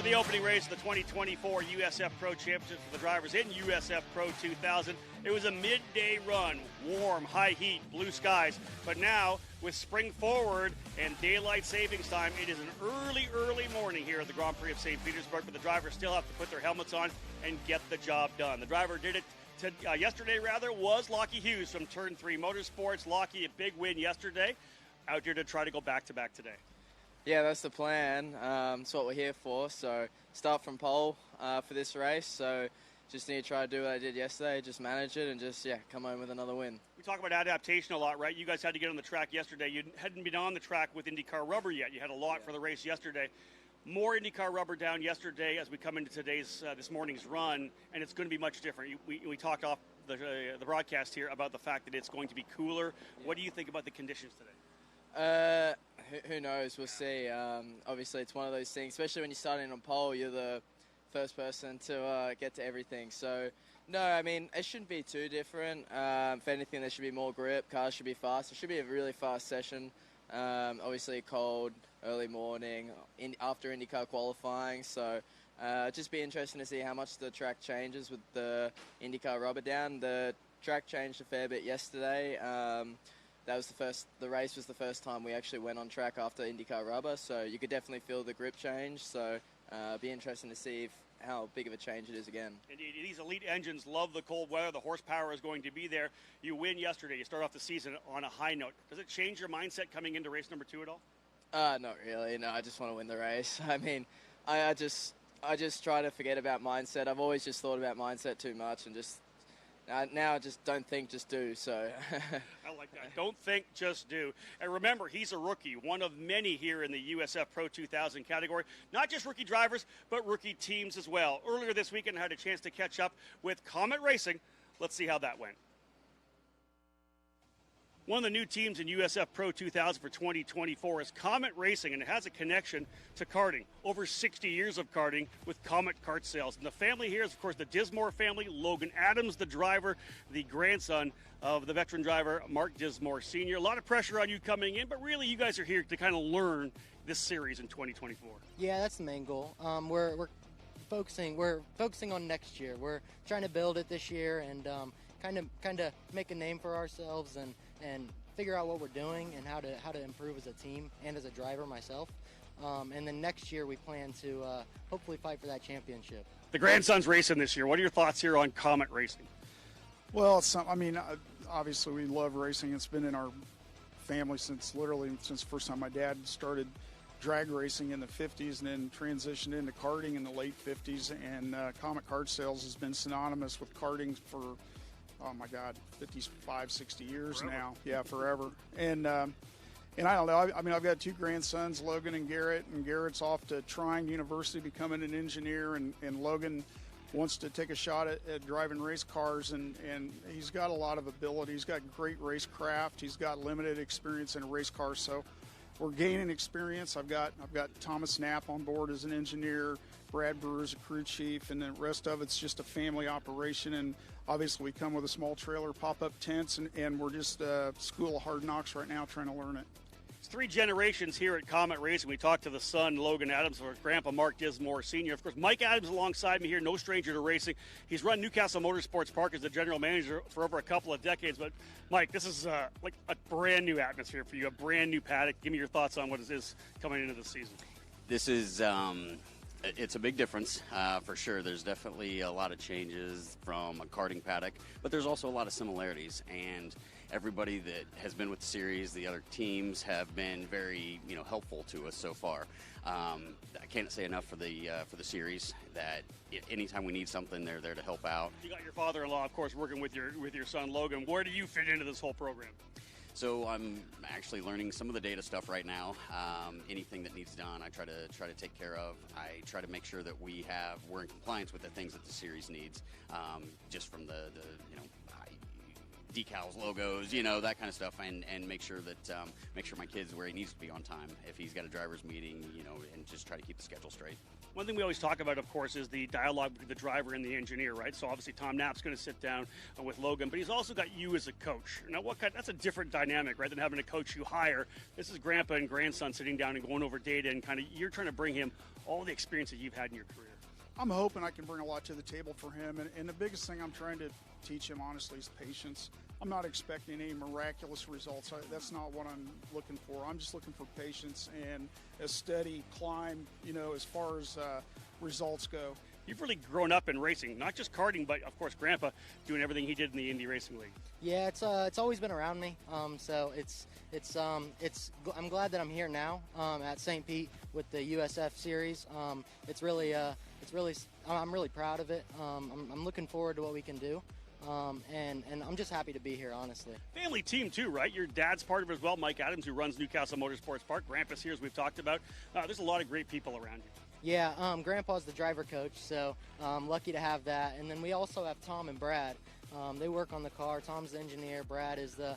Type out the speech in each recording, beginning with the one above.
the opening race of the 2024 USF Pro Championship for the drivers in USF Pro 2000. It was a midday run, warm, high heat, blue skies. But now, with spring forward and daylight savings time, it is an early morning here at the Grand Prix of St. Petersburg. But the drivers still have to put their helmets on and get the job done. The driver did it yesterday, was Lockie Hughes from Turn 3 Motorsports. Lockie, a big win yesterday. Out here to try to go back-to-back today. Yeah, that's the plan. That's what we're here for. So start from pole for this race. So just need to try to do what I did yesterday, just manage it and just, come home with another win. We talk about adaptation a lot, right? You guys had to get on the track yesterday. You hadn't been on the track with IndyCar rubber yet. You had a lot for the race yesterday. More IndyCar rubber down yesterday as we come into today's this morning's run, and it's going to be much different. We talked off the broadcast here about the fact that it's going to be cooler. Yeah. What do you think about the conditions today? Who knows? We'll see. Obviously, it's one of those things, especially when you're starting on pole, you're the first person to get to everything. So, no, I mean, it shouldn't be too different. If anything, there should be more grip. Cars should be fast. It should be a really fast session. Obviously, cold, early morning, after IndyCar qualifying. So, just be interesting to see how much the track changes with the IndyCar rubber down. The track changed a fair bit yesterday. The race was the first time we actually went on track after IndyCar rubber, so you could definitely feel the grip change. So be interesting to see how big of a change it is again. Indeed, these elite engines love the cold weather. The horsepower is going to be there. You win yesterday. You start off the season on a high note. Does it change your mindset coming into race number 2 at all? Not really. No, I just want to win the race. I mean, I just try to forget about mindset. I've always just thought about mindset too much and just. Now I just don't think, just do. So I like that. Don't think, just do. And remember, he's a rookie, one of many here in the USF Pro 2000 category. Not just rookie drivers, but rookie teams as well. Earlier this weekend, I had a chance to catch up with Comet Racing. Let's see how that went. One of the new teams in USF Pro 2000 for 2024 is Comet Racing, and it has a connection to karting. Over 60 years of karting with Comet Kart Sales. And the family here is, of course, the Dismore family. Logan Adams, the driver, the grandson of the veteran driver, Mark Dismore Sr. A lot of pressure on you coming in, but really you guys are here to kind of learn this series in 2024. Yeah, that's the main goal. We're focusing on next year. We're trying to build it this year and kind of make a name for ourselves and figure out what we're doing and how to improve as a team and as a driver myself. And then next year we plan to hopefully fight for that championship. The grandson's racing this year. What are your thoughts here on Comet Racing? Well, obviously we love racing. It's been in our family since the first time my dad started drag racing in the 50s and then transitioned into karting in the late 50s. And Comet Kart Sales has been synonymous with karting for 55, 60 years forever. Now. Yeah, forever. And I don't know. I've got 2 grandsons, Logan and Garrett. And Garrett's off to Trine University becoming an engineer. And Logan wants to take a shot at driving race cars. And he's got a lot of ability. He's got great racecraft. He's got limited experience in a race car. So we're gaining experience. I've got Thomas Knapp on board as an engineer. Brad Brewer's a crew chief, and the rest of it's just a family operation. And obviously we come with a small trailer, pop-up tents, and we're just a school of hard knocks right now trying to learn it. It's 3 generations here at Comet Racing. We talked to the son, Logan Adams, or Grandpa Mark Dismore Sr. Of course, Mike Adams alongside me here, no stranger to racing. He's run Newcastle Motorsports Park as the general manager for over a couple of decades. But, Mike, this is like a brand-new atmosphere for you, a brand-new paddock. Give me your thoughts on what it is coming into the season. This is it's a big difference for sure. There's definitely a lot of changes from a karting paddock, but there's also a lot of similarities. And everybody that has been with the series, the other teams, have been very helpful to us so far. I can't say enough for the series that anytime we need something, they're there to help out. You got your father-in-law, of course, working with your son Logan. Where do you fit into this whole program? So I'm actually learning some of the data stuff right now. Anything that needs done, I try to take care of. I try to make sure that we're in compliance with the things that the series needs. Just from the decals, logos, that kind of stuff, and make sure my kid's where he needs to be on time if he's got a driver's meeting, and just try to keep the schedule straight. One thing we always talk about, of course, is the dialogue between the driver and the engineer, right? So obviously Tom Knapp's going to sit down with Logan, but he's also got you as a coach. Now, that's a different dynamic, right, than having a coach you hire. This is grandpa and grandson sitting down and going over data, and you're trying to bring him all the experience that you've had in your career. I'm hoping I can bring a lot to the table for him, and the biggest thing I'm trying to teach him, honestly, is patience. I'm not expecting any miraculous results. That's not what I'm looking for. I'm just looking for patience and a steady climb, as far as results go. You've really grown up in racing, not just karting, but of course, Grandpa doing everything he did in the Indy Racing League. Yeah, it's always been around me. So I'm glad that I'm here now at St. Pete with the USF series. I'm really proud of it. I'm looking forward to what we can do. And I'm just happy to be here, honestly. Family team too, right? Your dad's part of it as well, Mike Adams, who runs Newcastle Motorsports Park. Grandpa's here, as we've talked about. There's a lot of great people around you. Yeah, Grandpa's the driver coach, so I'm lucky to have that. And then we also have Tom and Brad. They work on the car. Tom's the engineer. Brad is the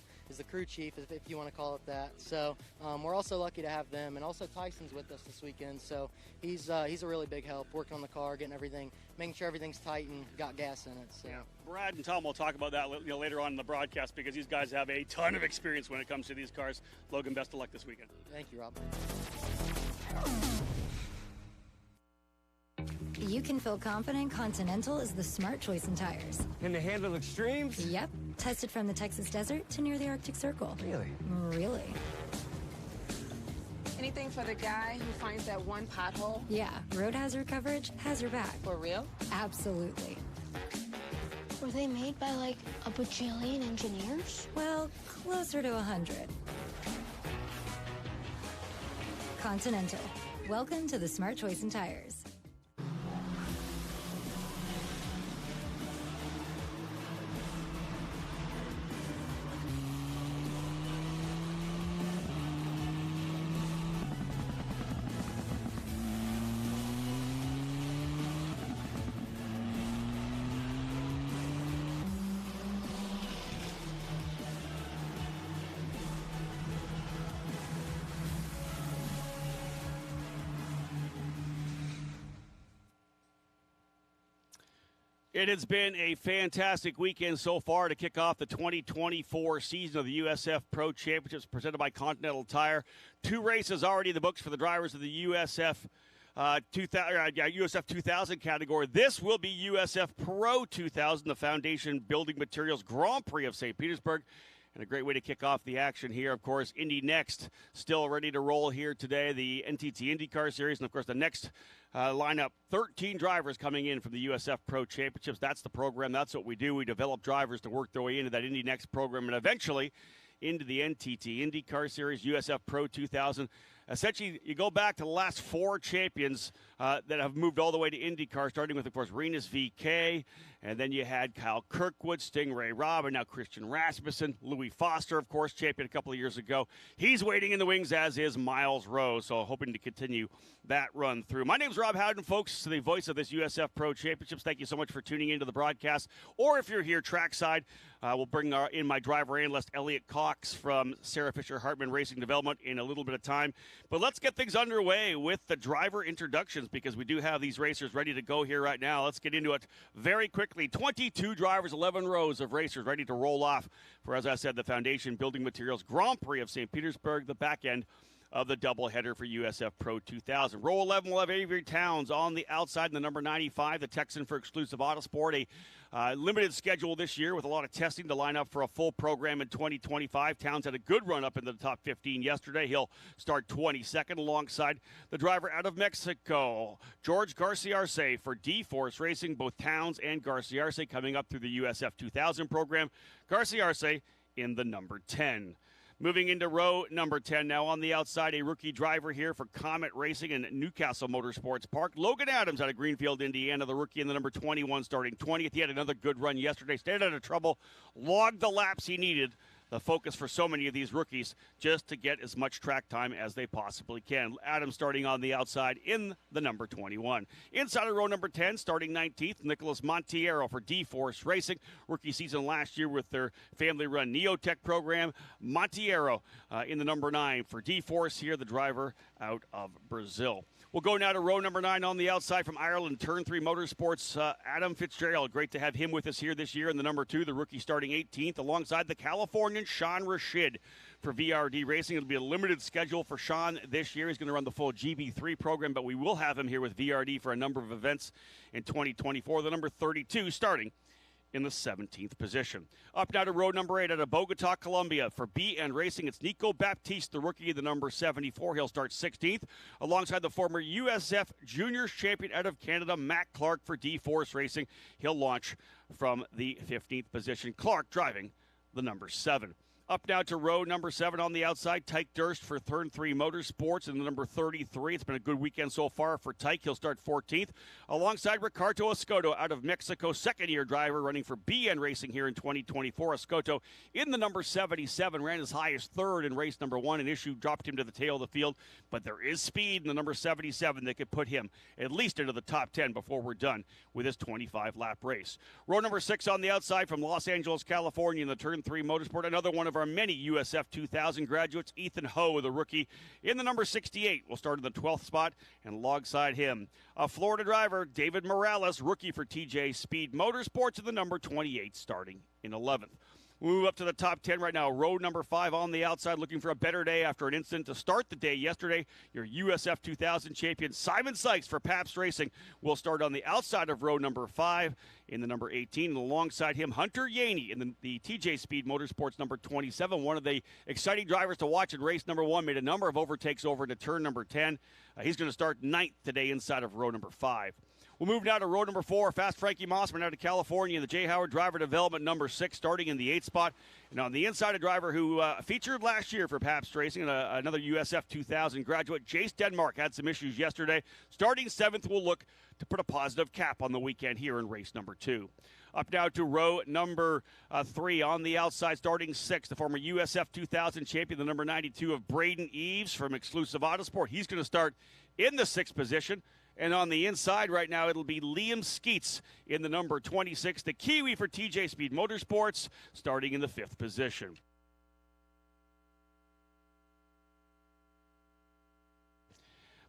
crew chief, if you want to call it that. So we're also lucky to have them. And also Tyson's with us this weekend, so he's a really big help working on the car, getting everything, making sure everything's tight and got gas in it. So. Yeah, Brad and Tom will talk about that later on in the broadcast, because these guys have a ton of experience when it comes to these cars. Logan, best of luck this weekend. Thank you, Rob. You can feel confident Continental is the smart choice in tires. Can they handle extremes? Yep. Tested from the Texas desert to near the Arctic Circle. Really? Really. Anything for the guy who finds that one pothole? Yeah. Road hazard coverage has your back. For real? Absolutely. Were they made by, like, a bajillion engineers? Well, closer to 100. Continental. Welcome to the smart choice in tires. It has been a fantastic weekend so far to kick off the 2024 season of the USF Pro Championships presented by Continental Tire. 2 races already in the books for the drivers of the USF 2000 category. This will be USF Pro 2000, the Foundation Building Materials Grand Prix of St. Petersburg. And a great way to kick off the action here, of course, Indy Next, still ready to roll here today, the NTT IndyCar Series. And, of course, the next lineup, 13 drivers coming in from the USF Pro Championships. That's the program. That's what we do. We develop drivers to work their way into that Indy Next program and eventually into the NTT IndyCar Series, USF Pro 2000. Essentially, you go back to the last 4 champions that have moved all the way to IndyCar, starting with, of course, Rinus VeeKay, and then you had Kyle Kirkwood, Stingray Robb, and now Christian Rasmussen. Louis Foster, of course, champion a couple of years ago. He's waiting in the wings, as is Miles Rowe, so hoping to continue that run through. My name's Rob Howden, folks, the voice of this USF Pro Championships. Thank you so much for tuning into the broadcast. Or if you're here trackside, we'll bring in my driver analyst, Elliot Cox from Sarah Fisher Hartman Racing Development in a little bit of time. But let's get things underway with the driver introductions, because we do have these racers ready to go here right now. Let's get into it very quickly. 22 drivers, 11 rows of racers ready to roll off for, as I said, the Foundation Building Materials Grand Prix of St. Petersburg, the back end of the doubleheader for USF Pro 2000. Row 11 will have Avery Towns on the outside in the number 95, the Texan for Exclusive Autosport. A limited schedule this year with a lot of testing to line up for a full program in 2025. Towns had a good run up into the top 15 yesterday. He'll start 22nd alongside the driver out of Mexico, George Garcia-Arce for D-Force Racing. Both Towns and Garcia-Arce coming up through the USF 2000 program. Garcia-Arce in the number 10. Moving into row number 10 now on the outside, a rookie driver here for Comet Racing and Newcastle Motorsports Park. Logan Adams out of Greenfield, Indiana, the rookie in the number 21, starting 20th. He had another good run yesterday, stayed out of trouble, logged the laps he needed the focus for so many of these rookies, just to get as much track time as they possibly can. Adam starting on the outside in the number 21. Inside of row number 10, starting 19th, Nicholas Montiero for D-Force Racing. Rookie season last year with their family-run Neotech program. Montiero in the number 9 for D-Force here, the driver out of Brazil. We'll go now to row number 9 on the outside from Ireland, Turn 3 Motorsports. Adam Fitzgerald, great to have him with us here this year in the number 2, the rookie starting 18th, alongside the Californian Sean Rashid for VRD Racing. It'll be a limited schedule for Sean this year. He's going to run the full GB3 program, but we will have him here with VRD for a number of events in 2024. The number 32 starting in the 17th position. Up now to row number 8 out of Bogota, Colombia. For BN Racing, it's Nico Baptiste, the rookie, the number 74. He'll start 16th, alongside the former USF Juniors champion out of Canada, Matt Clark, for D-Force Racing. He'll launch from the 15th position. Clark driving the number 7. Up now to row number 7 on the outside, Tyke Durst for Turn 3 Motorsports in the number 33. It's been a good weekend so far for Tyke. He'll start 14th, alongside Ricardo Escoto out of Mexico, second-year driver running for BN Racing here in 2024. Escoto in the number 77, ran as high as 3rd in race number 1. An issue dropped him to the tail of the field, but there is speed in the number 77 that could put him at least into the top 10 before we're done with this 25-lap race. Row number 6 on the outside from Los Angeles, California in the Turn 3 Motorsport, another one of our many USF 2000 graduates, Ethan Ho, the rookie, in the number 68. Will start in the 12th spot, and alongside him, a Florida driver, David Morales, rookie for TJ Speed Motorsports, in the number 28, starting in 11th. We move up to the top 10 right now. Row number 5 on the outside, looking for a better day after an incident to start the day yesterday. Your USF 2000 champion, Simon Sykes for Pabst Racing, will start on the outside of row number 5 in the number 18. And alongside him, Hunter Yaney in the TJ Speed Motorsports number 27. One of the exciting drivers to watch in race number 1. Made a number of overtakes over into turn number 10. He's going to start 9th today inside of row number 5. We'll move now to row number 4, Fast Frankie Mossman out of California, the J. Howard driver development number 6, starting in the 8th spot. And on the inside, a driver who featured last year for Pabst Racing, and another USF 2000 graduate, Jace Denmark, had some issues yesterday. Starting 7th, will look to put a positive cap on the weekend here in race number 2. Up now to row number 3 on the outside, starting 6th, the former USF 2000 champion, the number 92 of Braden Eves from Exclusive Autosport. He's going to start in the 6th position. And on the inside right now, it'll be Liam Skeets in the number 26, the Kiwi for TJ Speed Motorsports, starting in the 5th position.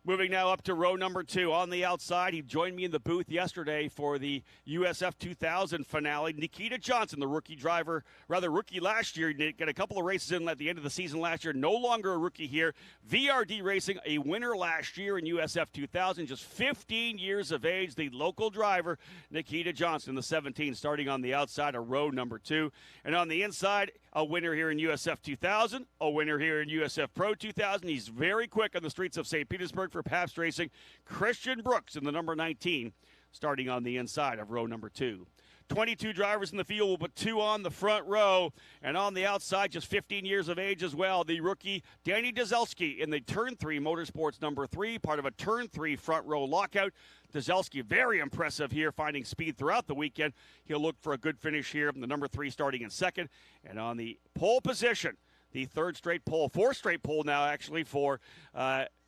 Moving now up to row number 2 on the outside. He joined me in the booth yesterday for the USF 2000 finale. Nikita Johnson, the rookie driver, rookie last year. He got a couple of races in at the end of the season last year. No longer a rookie here. VRD Racing, a winner last year in USF 2000. Just 15 years of age. The local driver, Nikita Johnson, the 17, starting on the outside of row number 2. And on the inside, a winner here in USF 2000, a winner here in USF Pro 2000. He's very quick on the streets of St. Petersburg for Pabst Racing. Christian Brooks in the number 19, starting on the inside of row number 2. 22 drivers in the field, but 2 on the front row. And on the outside, just 15 years of age as well, the rookie Danny Dzelski in the Turn 3 Motorsports number 3, part of a Turn 3 front row lockout. Dzelski, very impressive here, finding speed throughout the weekend. He'll look for a good finish here, the number 3 starting in 2nd. And on the pole position, the 4th straight pole now actually for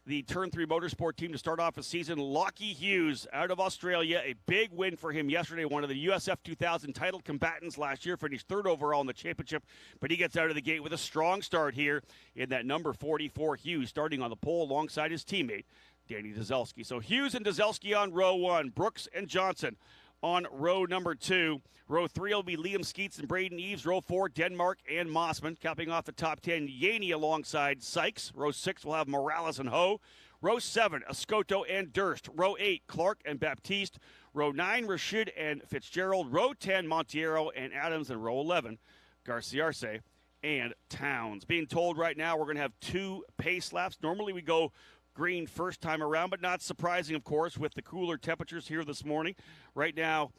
the Turn 3 Motorsport team to start off a season. Lockie Hughes out of Australia, a big win for him yesterday. One of the USF 2000 title combatants last year, finished 3rd overall in the championship, but he gets out of the gate with a strong start here in that number 44. Hughes starting on the pole alongside his teammate, Danny Dzelski. So Hughes and Dzelski on row 1, Brooks and Johnson on row number 2. Row 3 will be Liam Skeets and Braden Eves. Row 4, Denmark and Mossman. Capping off the top 10, Yaney alongside Sykes. Row 6 will have Morales and Ho. Row 7, Escoto and Durst. Row 8, Clark and Baptiste. Row 9, Rashid and Fitzgerald. Row 10, Montiero and Adams. And row 11, Garciarce and Towns. Being told right now we're going to have 2 pace laps. Normally we go green first time around, but not surprising, of course, with the cooler temperatures here this morning. Right now,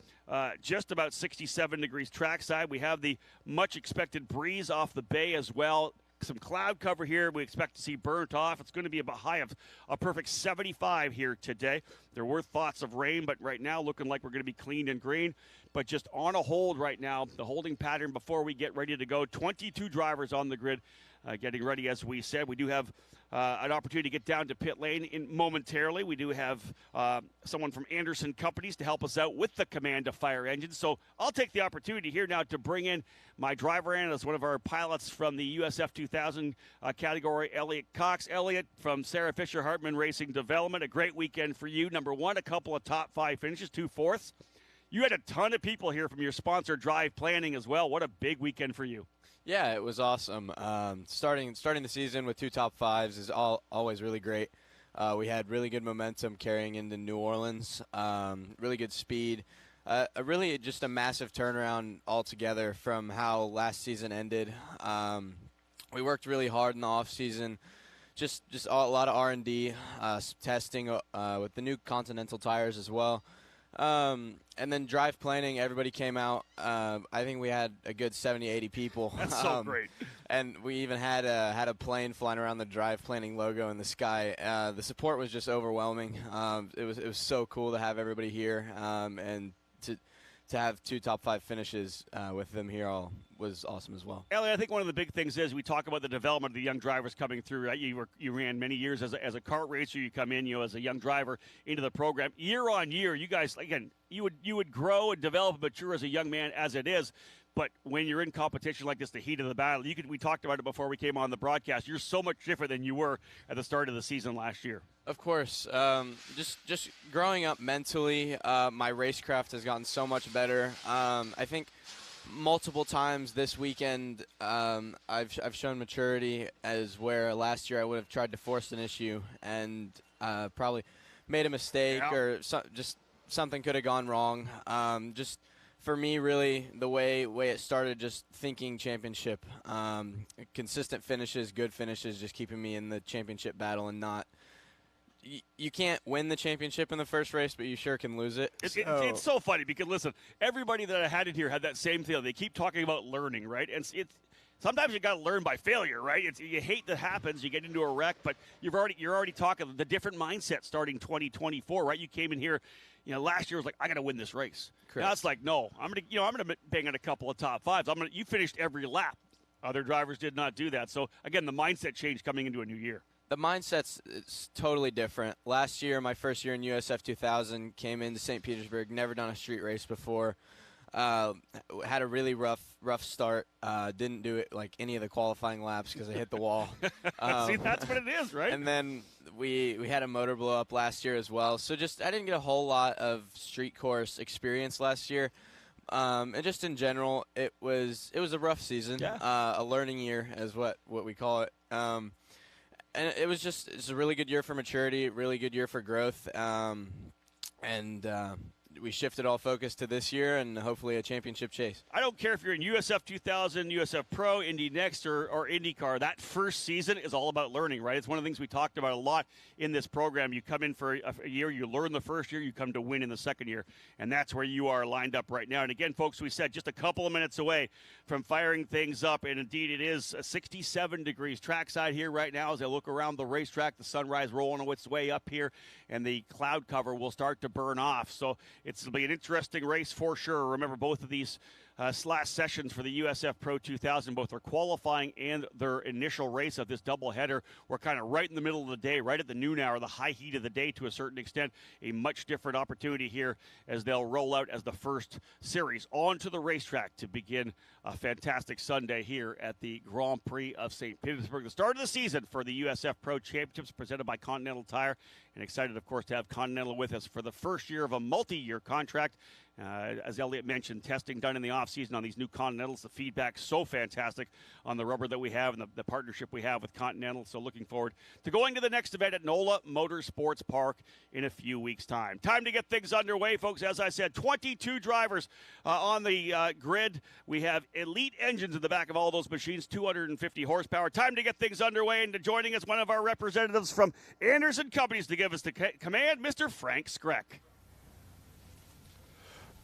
just about 67 degrees trackside. We have the much expected breeze off the bay as well. some cloud cover here. We expect to see burnt off. It's going to be a high of a perfect 75 here today. There were thoughts of rain, but right now looking like we're going to be clean and green. But just on a hold right now, the holding pattern before we get ready to go. 22 drivers on the grid getting ready, as we said. We do have an opportunity to get down to pit lane momentarily. We do have someone from Anderson Companies to help us out with the command of fire engines. So I'll take the opportunity here now to bring in my driver analyst, one of our pilots from the USF 2000 category, Elliot Cox. Elliot from Sarah Fisher Hartman Racing Development. A great weekend for you. Number one, a couple of top 5 finishes, 2 fourths. You had a ton of people here from your sponsor, Drive Planning, as well. What a big weekend for you. Yeah, it was awesome. Starting the season with 2 top 5s is always really great. We had really good momentum carrying into New Orleans, really good speed, really just a massive turnaround altogether from how last season ended. We worked really hard in the off season, just a lot of R&D, testing with the new Continental tires as well. And then Drive Planning, everybody came out. I think we had a good 70, 80 people. That's so great. And we even had a plane flying around the Drive Planning logo in the sky. The support was just overwhelming. It was so cool to have everybody here, and to have 2 top 5 finishes with them here all was awesome as well. Elliot, I think one of the big things is we talk about the development of the young drivers coming through. Right? You ran many years as a kart racer. You come in, as a young driver into the program. Year on year, you guys, again, you would grow and develop and mature as a young man as it is. But when you're in competition like this, the heat of the battle, we talked about it before we came on the broadcast. You're so much different than you were at the start of the season last year. Of course. Just growing up mentally, my racecraft has gotten so much better. I think multiple times this weekend I've shown maturity, as where last year I would have tried to force an issue and probably made a mistake, or just something could have gone wrong. Just for me, really, the way it started, just thinking championship, consistent finishes, good finishes, just keeping me in the championship battle and not. You can't win the championship in the first race, but you sure can lose it. It's so funny because, listen, everybody that I had in here had that same feeling. They keep talking about learning, right? And sometimes you got to learn by failure, right? You hate that happens. You get into a wreck, but you're already talking the different mindset starting 2024, right? You came in here, last year was like, I got to win this race. Correct. Now it's like, no, I'm gonna bang in a couple of top 5s. You finished every lap. Other drivers did not do that. So again, the mindset change coming into a new year. The mindset's totally different. Last year, my first year in USF 2000, came into St. Petersburg, never done a street race before. Had a really rough start. Didn't do it like any of the qualifying laps because I hit the wall. See, that's what it is, right? And then we had a motor blow up last year as well. So I didn't get a whole lot of street course experience last year. And just in general, it was a rough season. Yeah. A learning year is what we call it. And it's a really good year for maturity, really good year for growth. And we shifted all focus to this year and hopefully a championship chase. I don't care if you're in USF 2000, USF Pro, Indy Next, or IndyCar. That first season is all about learning, right? It's one of the things we talked about a lot in this program. You come in for a year, you learn the first year, you come to win in the second year, and that's where you are lined up right now. And again, folks, we said just a couple of minutes away from firing things up, and indeed it is 67 degrees trackside here right now as I look around the racetrack. The sunrise rolling its way up here, and the cloud cover will start to burn off. So it'll be an interesting race for sure. Remember, both of these last sessions for the USF Pro 2000, both their qualifying and their initial race of this doubleheader, were kind of right in the middle of the day, right at the noon hour, the high heat of the day to a certain extent. A much different opportunity here as they'll roll out as the first series onto the racetrack to begin a fantastic Sunday here at the Grand Prix of St. Petersburg. The start of the season for the USF Pro Championships presented by Continental Tire. And excited, of course, to have Continental with us for the first year of a multi-year contract. As Elliot mentioned, testing done in the offseason on these new Continentals. The feedback so fantastic on the rubber that we have and the partnership we have with Continental. So looking forward to going to the next event at NOLA Motorsports Park in a few weeks' time. Time to get things underway, folks. As I said, 22 drivers on the grid. We have elite engines in the back of all those machines, 250 horsepower. Time to get things underway, and joining us, one of our representatives from Anderson Companies to give us the command, Mr. Frank Skreck.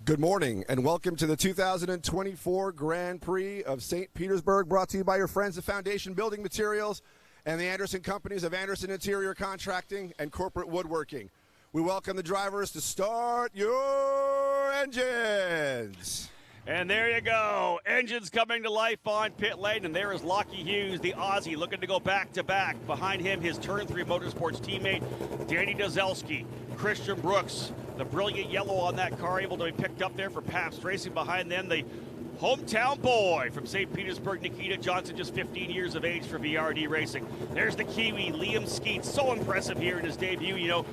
Good morning and welcome to the 2024 Grand Prix of St. Petersburg, brought to you by your friends at Foundation Building Materials and the Anderson Companies of Anderson Interior Contracting and Corporate Woodworking. We welcome the drivers to start your engines. And there you go. Engines coming to life on pit lane, and there is Lockie Hughes, the Aussie, looking to go back-to-back. Behind him, his Turn 3 Motorsports teammate, Danny Dozelski, Christian Brooks, the brilliant yellow on that car, able to be picked up there for Pabst Racing. Behind them, the hometown boy from St. Petersburg, Nikita Johnson, just 15 years of age for VRD Racing. There's the Kiwi, Liam Skeets, so impressive here in his debut. You know,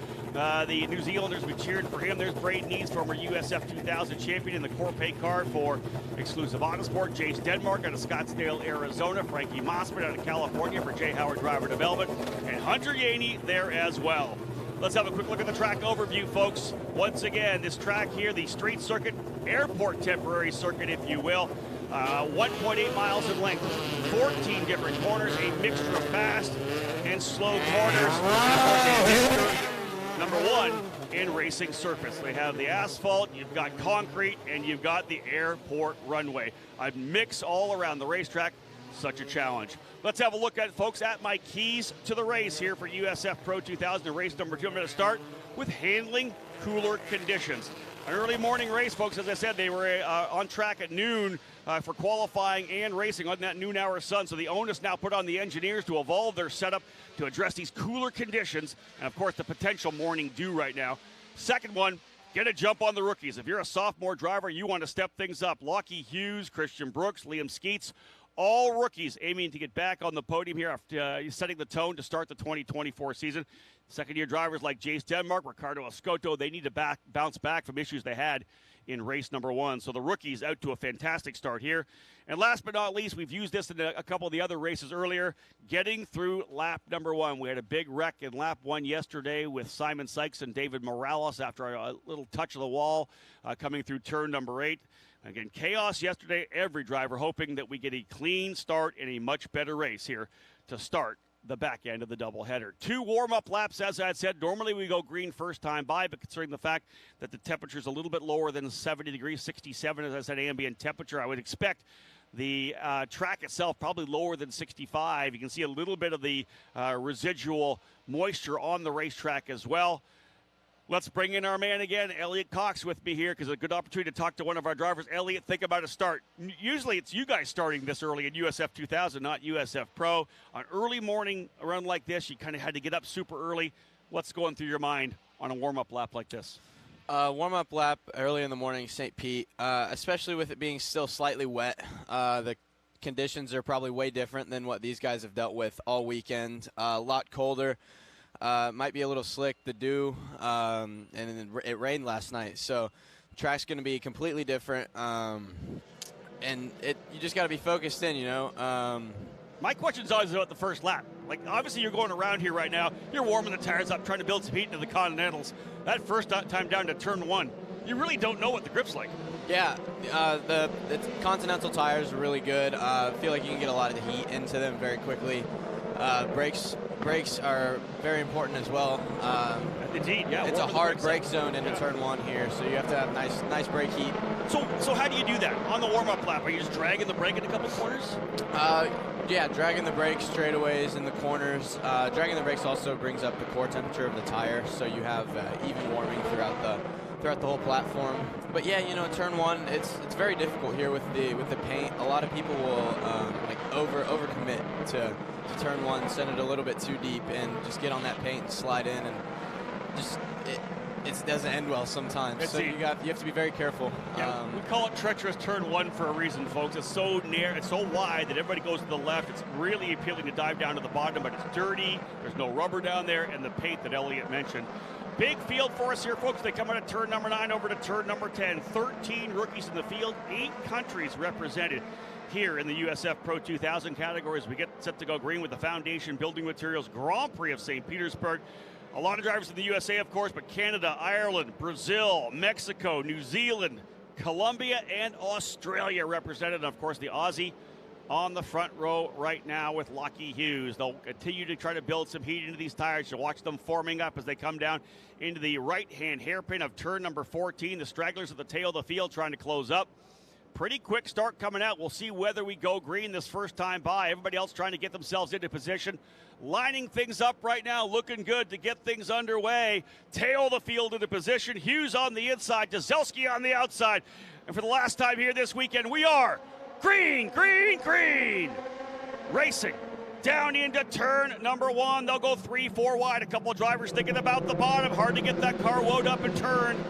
the New Zealanders, we cheered for him. There's Braden Eads, former USF 2000 champion in the Corpay car for Exclusive Autosport. Jace Denmark out of Scottsdale, Arizona. Frankie Mossman out of California for Jay Howard Driver Development. And Hunter Yaney there as well. Let's have a quick look at the track overview, folks. Once again, this track here, the street circuit, airport temporary circuit, if you will. 1.8 miles in length, 14 different corners, a mixture of fast and slow corners. Number one in racing surface. They have the asphalt, you've got concrete, and you've got the airport runway. A mix all around the racetrack. Such a challenge. Let's have a look at, folks, at my keys to the race here for USF Pro 2000 race number 2. I'm going to start with handling cooler conditions. An early morning race, folks. As I said, they were on track at noon for qualifying and racing on that noon hour sun. So the onus now put on the engineers to evolve their setup to address these cooler conditions and, of course, the potential morning dew right now. Second one, get a jump on the rookies. If you're a sophomore driver, you want to step things up. Lockie Hughes, Christian Brooks, Liam Skeets, all rookies aiming to get back on the podium here after setting the tone to start the 2024 season. Second-year drivers like Jace Denmark, Ricardo Escoto, they need to bounce back from issues they had in race number 1. So the rookies out to a fantastic start here. And last but not least, we've used this in a couple of the other races earlier, getting through lap number 1. We had a big wreck in lap 1 yesterday with Simon Sykes and David Morales after a little touch of the wall coming through turn number 8. Again, chaos yesterday. Every driver hoping that we get a clean start and a much better race here to start the back end of the doubleheader. 2 warm-up laps, as I had said. Normally we go green first time by, but considering the fact that the temperature is a little bit lower than 70 degrees, 67, as I said, ambient temperature, I would expect the track itself probably lower than 65. You can see a little bit of the residual moisture on the racetrack as well. Let's bring in our man again, Elliot Cox, with me here, because it's a good opportunity to talk to one of our drivers. Elliot, think about a start. Usually it's you guys starting this early in USF 2000, not USF Pro. On early morning run like this, you kind of had to get up super early. What's going through your mind on a warm-up lap like this? Warm-up lap early in the morning, St. Pete, especially with it being still slightly wet. The conditions are probably way different than what these guys have dealt with all weekend. A lot colder. Might be a little slick, the dew, and it rained last night. So track's going to be completely different, and you just got to be focused in, you know. My question is always about the first lap. Like, obviously you're going around here right now. You're warming the tires up, trying to build some heat into the Continentals. That first time down to turn 1, you really don't know what the grip's like. Yeah, the Continental tires are really good. I feel like you can get a lot of the heat into them very quickly. Brakes are very important as well. Indeed, yeah. It's a hard brake zone into turn 1 here, so you have to have nice brake heat. So how do you do that on the warm-up lap? Are you just dragging the brake in a couple corners? Yeah, dragging the brakes straightaways in the corners. Dragging the brakes also brings up the core temperature of the tire, so you have even warming throughout the whole platform. But yeah, you know, turn 1, it's very difficult here with the paint. A lot of people will overcommit to turn 1, send it a little bit too deep, and just get on that paint and slide in, and just it doesn't end well sometimes. So you have to be very careful. Yeah, we call it treacherous turn 1 for a reason, folks. It's so near, it's so wide that everybody goes to the left. It's really appealing to dive down to the bottom, but it's dirty. There's no rubber down there, and the paint that Elliot mentioned. Big field for us here, folks. They come out of turn number 9 over to turn number 10. 13 rookies in the field, 8 countries represented here in the USF Pro 2000 categories. We get set to go green with the Foundation Building Materials Grand Prix of St. Petersburg. A lot of drivers in the USA, of course, but Canada, Ireland, Brazil, Mexico, New Zealand, Colombia, and Australia represented. And, of course, the Aussie, on the front row right now with Lucky Hughes. They'll continue to try to build some heat into these tires. You'll watch them forming up as they come down into the right-hand hairpin of turn number 14. The stragglers at the tail of the field trying to close up. Pretty quick start coming out. We'll see whether we go green this first time by. Everybody else trying to get themselves into position. Lining things up right now, looking good to get things underway. Tail of the field into position. Hughes on the inside, Dzelski on the outside. And for the last time here this weekend, we are green, green, green. Racing down into turn number 1. They'll go 3-4 wide. A couple of drivers thinking about the bottom. Hard to get that car wound up and turn.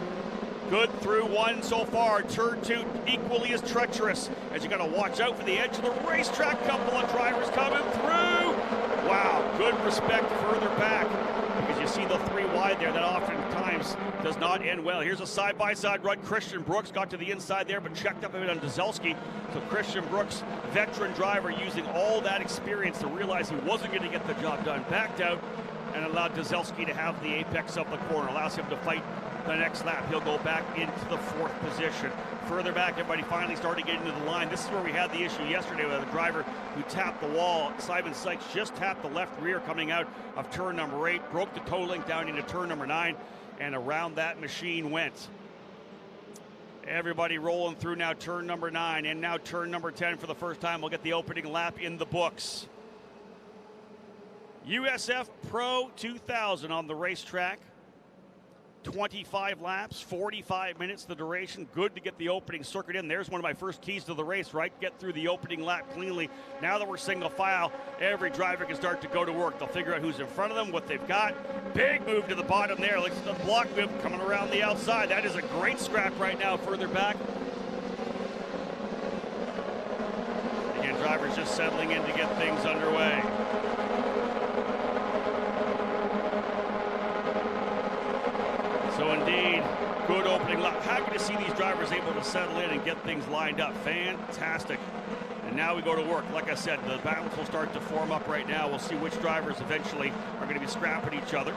Good through 1 so far. Turn 2 equally as treacherous, as you got to watch out for the edge of the racetrack. Couple of drivers coming through. Wow, good respect further back, because you see the 3 wide there. That oftentimes does not end well. Here's a side-by-side run. Christian Brooks got to the inside there, but checked up a bit on Dzelski. So Christian Brooks, veteran driver, using all that experience to realize he wasn't going to get the job done. Backed out and allowed Dzelski to have the apex of the corner. Allows him to fight the next lap. He'll go back into the 4th position. Further back, everybody finally started getting to the line. This is where we had the issue yesterday with the driver who tapped the wall. Simon Sykes just tapped the left rear coming out of turn number 8, broke the toe link down into turn number 9, and around that machine went. Everybody rolling through now turn number 9 and now turn number 10 for the first time. We'll get the opening lap in the books. USF Pro 2000 on the racetrack. 25 laps, 45 minutes the duration. Good to get the opening circuit in. There's one of my first keys to the race, right? Get through the opening lap cleanly. Now that we're single file, every driver can start to go to work. They'll figure out who's in front of them, what they've got. Big move to the bottom there. Looks at the block move coming around the outside. That is a great scrap right now further back. Again, drivers just settling in to get things underway. So indeed, good opening lap. Happy to see these drivers able to settle in and get things lined up. Fantastic. And now we go to work. Like I said, the battles will start to form up right now. We'll see which drivers eventually are going to be scrapping each other.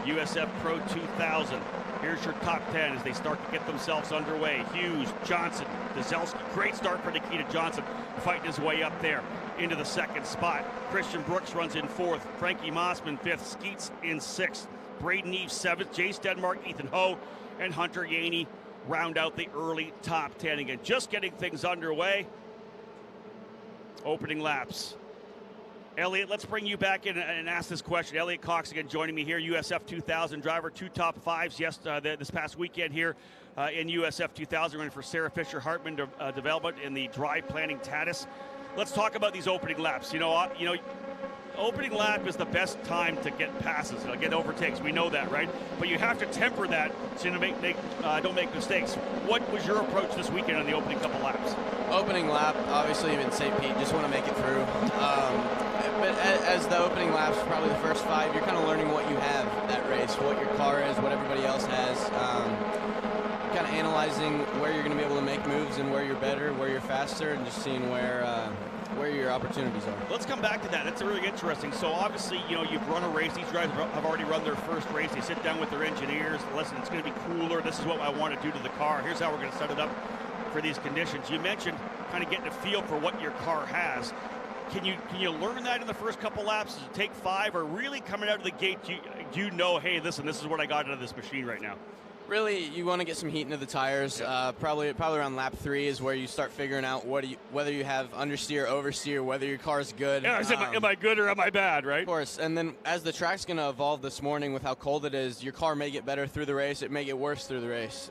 USF Pro 2000. Here's your top 10 as they start to get themselves underway. Hughes, Johnson, Dzelski. Great start for Nikita Johnson, fighting his way up there into the 2nd spot. Christian Brooks runs in 4th. Frankie Mossman 5th. Skeets in 6th. Braden Eve 7th, Jace Denmark, Ethan Ho, and Hunter Yaney round out the early top 10. Again, just getting things underway. Opening laps. Elliot, let's bring you back in and ask this question. Elliot Cox again joining me here, USF 2000 driver, 2 top 5s this past weekend here in USF 2000, running for Sarah Fisher Hartman Development in the dry planting Tatis. Let's talk about these opening laps. Opening lap is the best time to get passes, get overtakes. We know that, right? But you have to temper that so you don't make mistakes. What was your approach this weekend on the opening couple laps? Opening lap, obviously in St. Pete, just want to make it through. But as the opening laps, probably the first 5, you're kind of learning what you have that race, what your car is, what everybody else has. Kind of analyzing where you're going to be able to make moves and where you're better, where you're faster, and just seeing where your opportunities are. Let's come back to that. That's really interesting. So obviously, you've run a race. These drivers have already run their first race. They sit down with their engineers. Listen, it's going to be cooler. This is what I want to do to the car. Here's how we're going to set it up for these conditions. You mentioned kind of getting a feel for what your car has. Can you learn that in the first couple laps? Does it take 5, or really coming out of the gate, you know, hey, listen, this is what I got out of this machine right now? Really, you want to get some heat into the tires. Yeah. Probably around lap 3 is where you start figuring out whether you have understeer, oversteer, whether your car's good. Yeah, am I good or am I bad, right? Of course. And then as the track's going to evolve this morning with how cold it is, your car may get better through the race. It may get worse through the race.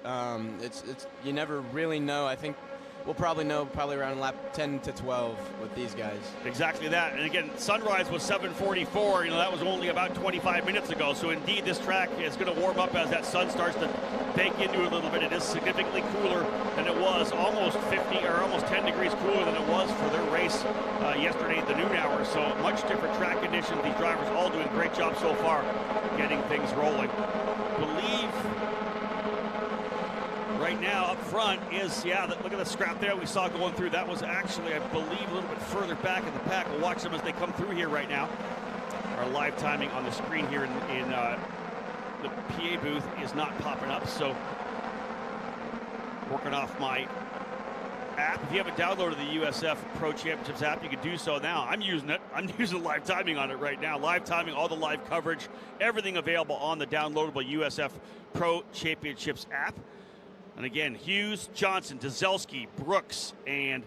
It's you never really know. I think we'll probably know around lap 10 to 12 with these guys. Exactly that. And again, sunrise was 7:44. That was only about 25 minutes ago. So indeed, this track is going to warm up as that sun starts to bake into it a little bit. It is significantly cooler than it was, almost 10 degrees cooler than it was for their race yesterday at the noon hour. So much different track conditions. These drivers all doing a great job so far getting things rolling. Believe right now up front is, look at the scrap there we saw going through. That was actually, I believe, a little bit further back in the pack. We'll watch them as they come through here right now. Our live timing on the screen here in the PA booth is not popping up, so working off my app. If you haven't downloaded the USF Pro Championships app, you can do so now. I'm using it. I'm using live timing on it right now. Live timing, all the live coverage, everything available on the downloadable USF Pro Championships app. And again, Hughes, Johnson, Dzelski, Brooks, and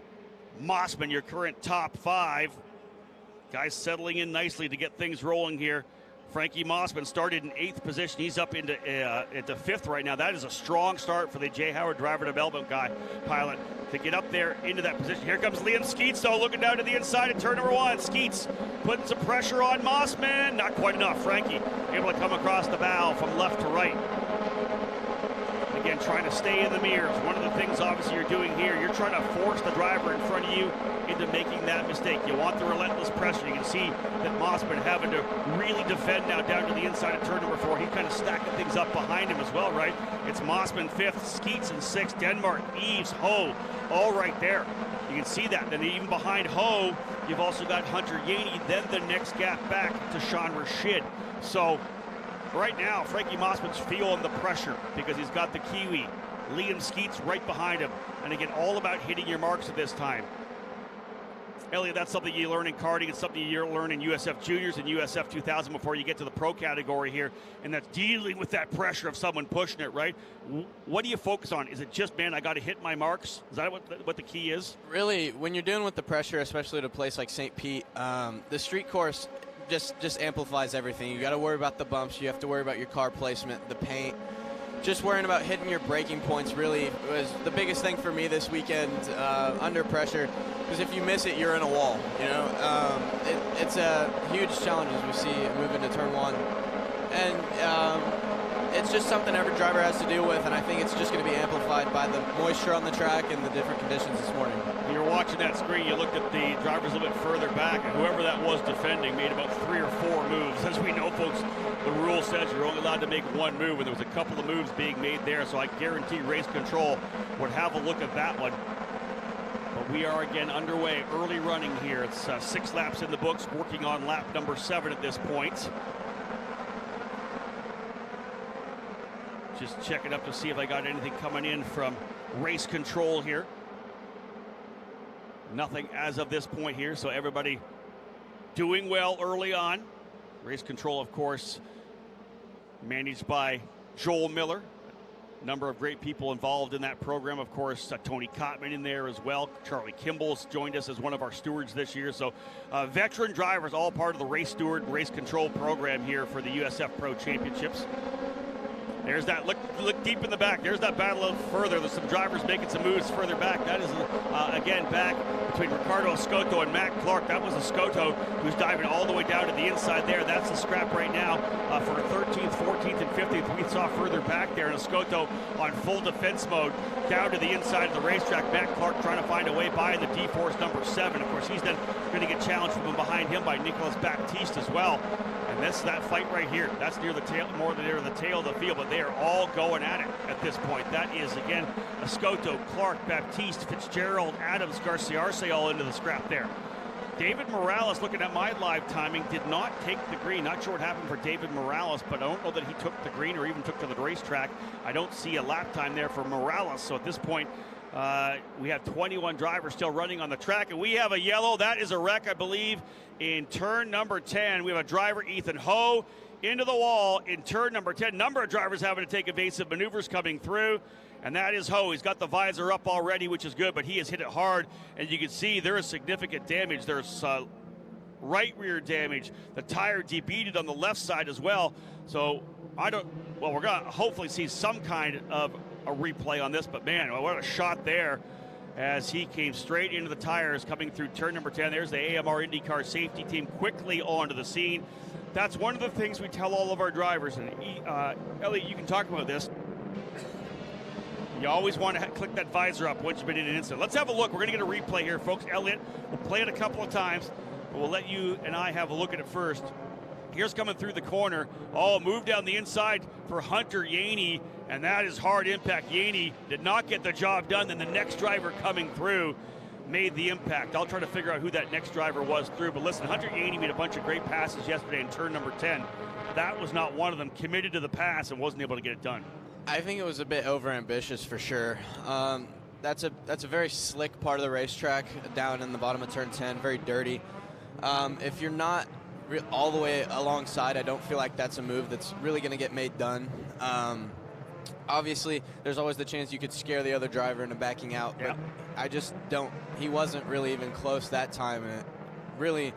Mossman, your current top 5. Guys settling in nicely to get things rolling here. Frankie Mossman started in 8th position. He's up into 5th right now. That is a strong start for the Jay Howard driver development pilot to get up there into that position. Here comes Liam Skeets, though, looking down to the inside at turn number 1. Skeets putting some pressure on Mossman. Not quite enough. Frankie able to come across the bow from left to right. Again, trying to stay in the mirrors. One of the things, obviously, you're doing here, you're trying to force the driver in front of you into making that mistake. You want the relentless pressure. You can see that Mossman having to really defend now down to the inside of turn number 4. He's kind of stacking things up behind him as well, right? It's Mossman 5th, Skeets in 6th, Denmark, Eves, Ho, all right there. You can see that. Then even behind Ho, you've also got Hunter Yaney, then the next gap back to Sean Rashid. So right now, Frankie Mossman's feeling the pressure because he's got the Kiwi. Liam Skeets right behind him. And again, all about hitting your marks at this time. Elliot, that's something you learn in karting. It's something you learn in USF Juniors and USF 2000 before you get to the pro category here. And that's dealing with that pressure of someone pushing it, right? What do you focus on? Is it just, man, I got to hit my marks? Is that what the key is? Really, when you're dealing with the pressure, especially at a place like St. Pete, the street course just amplifies everything. You got to worry about the bumps. You have to worry about your car placement, the paint. Just worrying about hitting your braking points really was the biggest thing for me this weekend under pressure. Because if you miss it, you're in a wall. You know, it's a huge challenge as we see moving to turn 1, and it's just something every driver has to deal with. And I think it's just going to be amplified by the moisture on the track and the different conditions this morning. You were watching that screen. You looked at the drivers a little bit further back, and whoever that was defending made about 3 or 4 moves. As we know, folks, the rule says you're only allowed to make 1 move, and there was a couple of moves being made there. So I guarantee Race Control would have a look at that one. But we are again underway, early running here. It's 6 laps in the books, working on lap number 7 at this point. Just checking up to see if I got anything coming in from Race Control here. Nothing as of this point here, so everybody doing well early on. Race Control, of course, managed by Joel Miller. Number of great people involved in that program. Of course, Tony Cotman in there as well. Charlie Kimball's joined us as one of our stewards this year. So veteran drivers, all part of the Race Steward and Race Control program here for the USF Pro Championships. There's that, look deep in the back. There's that battle a little further. There's some drivers making some moves further back. That is, again, back between Ricardo Escoto and Matt Clark. That was Escoto who's diving all the way down to the inside there. That's the scrap right now for 13th, 14th, and 15th. We saw further back there. And Escoto on full defense mode down to the inside of the racetrack. Matt Clark trying to find a way by in the D-Force number 7. Of course, he's then going to get challenged from behind him by Nicolas Baptiste as well. And that's that fight right here. That's near the tail, more than near the tail of the field, but they are all going at it at this point. That is, again, Escoto, Clark, Baptiste, Fitzgerald, Adams, Garcia Arce all into the scrap there. David Morales, looking at my live timing, did not take the green. Not sure what happened for David Morales, but I don't know that he took the green or even took to the racetrack. I don't see a lap time there for Morales. So at this point, we have 21 drivers still running on the track, and we have a yellow. That is a wreck, I believe, in turn number 10. We have a driver, Ethan Ho, into the wall in turn number 10. Number of drivers having to take evasive maneuvers coming through, and that is Ho. He's got the visor up already, which is good, but he has hit it hard, and you can see there is significant damage. There's right rear damage. The tire debeaded on the left side as well. So we're going to hopefully see some kind of a replay on this, but man, what a shot there as he came straight into the tires coming through turn number 10. There's the AMR IndyCar safety team quickly onto the scene. That's one of the things we tell all of our drivers, and Elliot, you can talk about this. You always want to click that visor up once you've been in an incident. Let's have a look. We're going to get a replay here, folks. Elliot, we'll play it a couple of times, but we'll let you and I have a look at it first. Here's coming through the corner. Oh, move down the inside for Hunter Yaney, and that is hard impact. Yaney did not get the job done. Then the next driver coming through made the impact. I'll try to figure out who that next driver was through. But listen, Hunter Yaney made a bunch of great passes yesterday in turn number 10. That was not one of them. Committed to the pass and wasn't able to get it done. I think it was a bit overambitious for sure. that's a very slick part of the racetrack down in the bottom of turn 10, very dirty. If you're not all the way alongside, I don't feel like that's a move that's really going to get made done. Obviously, there's always the chance you could scare the other driver into backing out, but I just don't. He wasn't really even close that time, and really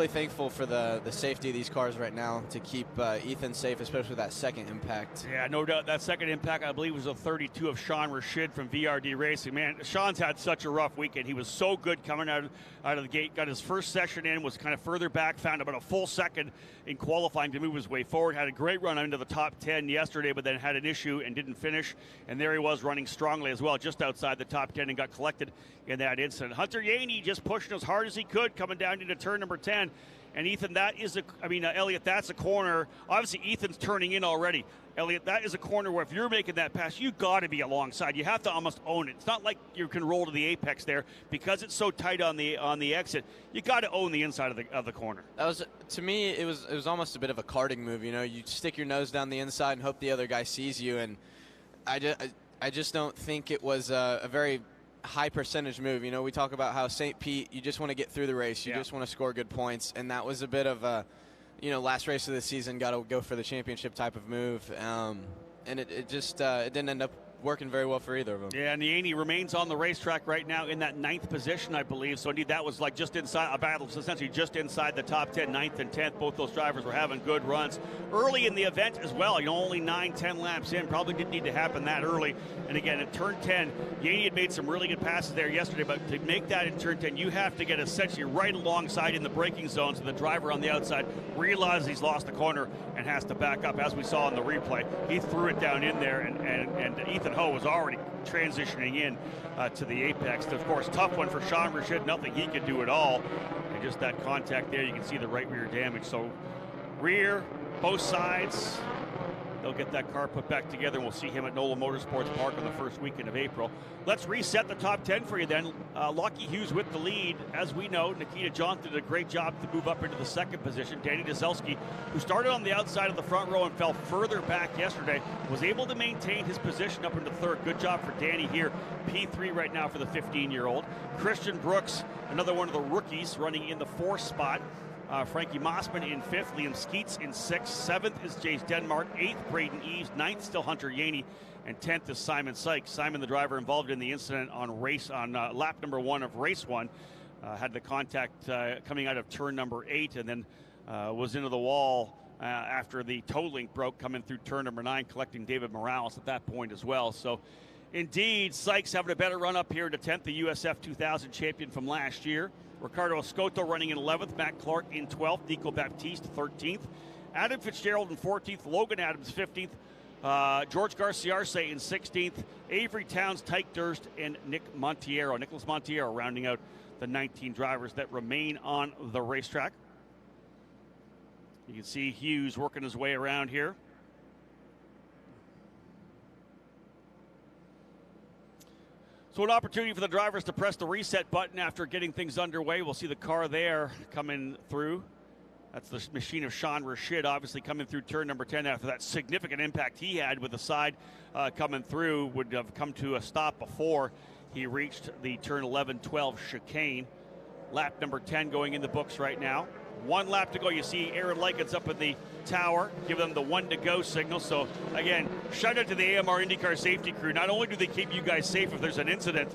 thankful for the safety of these cars right now to keep Ethan safe, especially with that second impact. Yeah, no doubt. That second impact, I believe, was a 32 of Sean Rashid from VRD Racing. Man, Sean's had such a rough weekend. He was so good coming out of the gate. Got his first session in, was kind of further back, found about a full second in qualifying to move his way forward. Had a great run into the top 10 yesterday, but then had an issue and didn't finish. And there he was running strongly as well, just outside the top 10, and got collected in that incident. Hunter Yaney just pushing as hard as he could coming down into turn number 10. And Ethan, Elliot, that's a corner. Obviously, Ethan's turning in already. Elliot, that is a corner where if you're making that pass, you got to be alongside. You have to almost own it. It's not like you can roll to the apex there because it's so tight on the exit. You got to own the inside of the corner. That was, to me, it was almost a bit of a karting move. You know, you stick your nose down the inside and hope the other guy sees you. And I just don't think it was a very high percentage move. You know, we talk about how St. Pete, you just want to get through the race. You just want to score good points. And that was a bit of a, last race of the season, got to go for the championship type of move. And it didn't end up working very well for either of them. Yeah, and Yaney remains on the racetrack right now in that 9th position, I believe. So indeed, that was like just inside a battle, essentially just inside the top 10, 9th and 10th. Both those drivers were having good runs early in the event as well. Only 9-10 laps in. Probably didn't need to happen that early. And again, at turn 10, Yaney had made some really good passes there yesterday, but to make that in turn 10, you have to get essentially right alongside in the braking zone so the driver on the outside realizes he's lost the corner and has to back up. As we saw in the replay, he threw it down in there, and Ethan Ho was already transitioning in to the apex. Of course, tough one for Sean Rashid. Nothing he could do at all. And just that contact there, you can see the right rear damage. So rear, both sides, they'll get that car put back together, and we'll see him at NOLA Motorsports Park on the first weekend of April. Let's reset the top 10 for you then. Lockie Hughes with the lead. As we know, Nikita Johnson did a great job to move up into the second position. Danny Dzelski, who started on the outside of the front row and fell further back yesterday, was able to maintain his position up into third. Good job for Danny here. P3 right now for the 15-year-old. Christian Brooks, another one of the rookies, running in the fourth spot. Frankie Mossman in fifth, Liam Skeets in sixth, seventh is Jace Denmark, eighth Braden Eves, ninth still Hunter Yaney, and 10th is Simon Sykes. Simon, the driver involved in the incident on lap number 1 of race 1, had the contact coming out of turn number 8, and then was into the wall after the toe link broke coming through turn number 9, collecting David Morales at that point as well. So indeed, Sykes having a better run up here to 10th, the USF 2000 champion from last year. Ricardo Escoto running in 11th, Matt Clark in 12th, Nico Baptiste 13th, Adam Fitzgerald in 14th, Logan Adams 15th, George Garcia Arce in 16th, Avery Towns, Tyke Durst, and Nicholas Montiero rounding out the 19 drivers that remain on the racetrack. You can see Hughes working his way around here. So an opportunity for the drivers to press the reset button after getting things underway. We'll see the car there coming through. That's the machine of Sean Rashid, obviously coming through turn number 10 after that significant impact he had with the side coming through. Would have come to a stop before he reached the turn 11-12 chicane. Lap number 10 going in the books right now. 1 lap to go. You see Aaron Likens up in the tower, give them the 1 to go signal. So again, shout out to the AMR IndyCar safety crew. Not only do they keep you guys safe if there's an incident,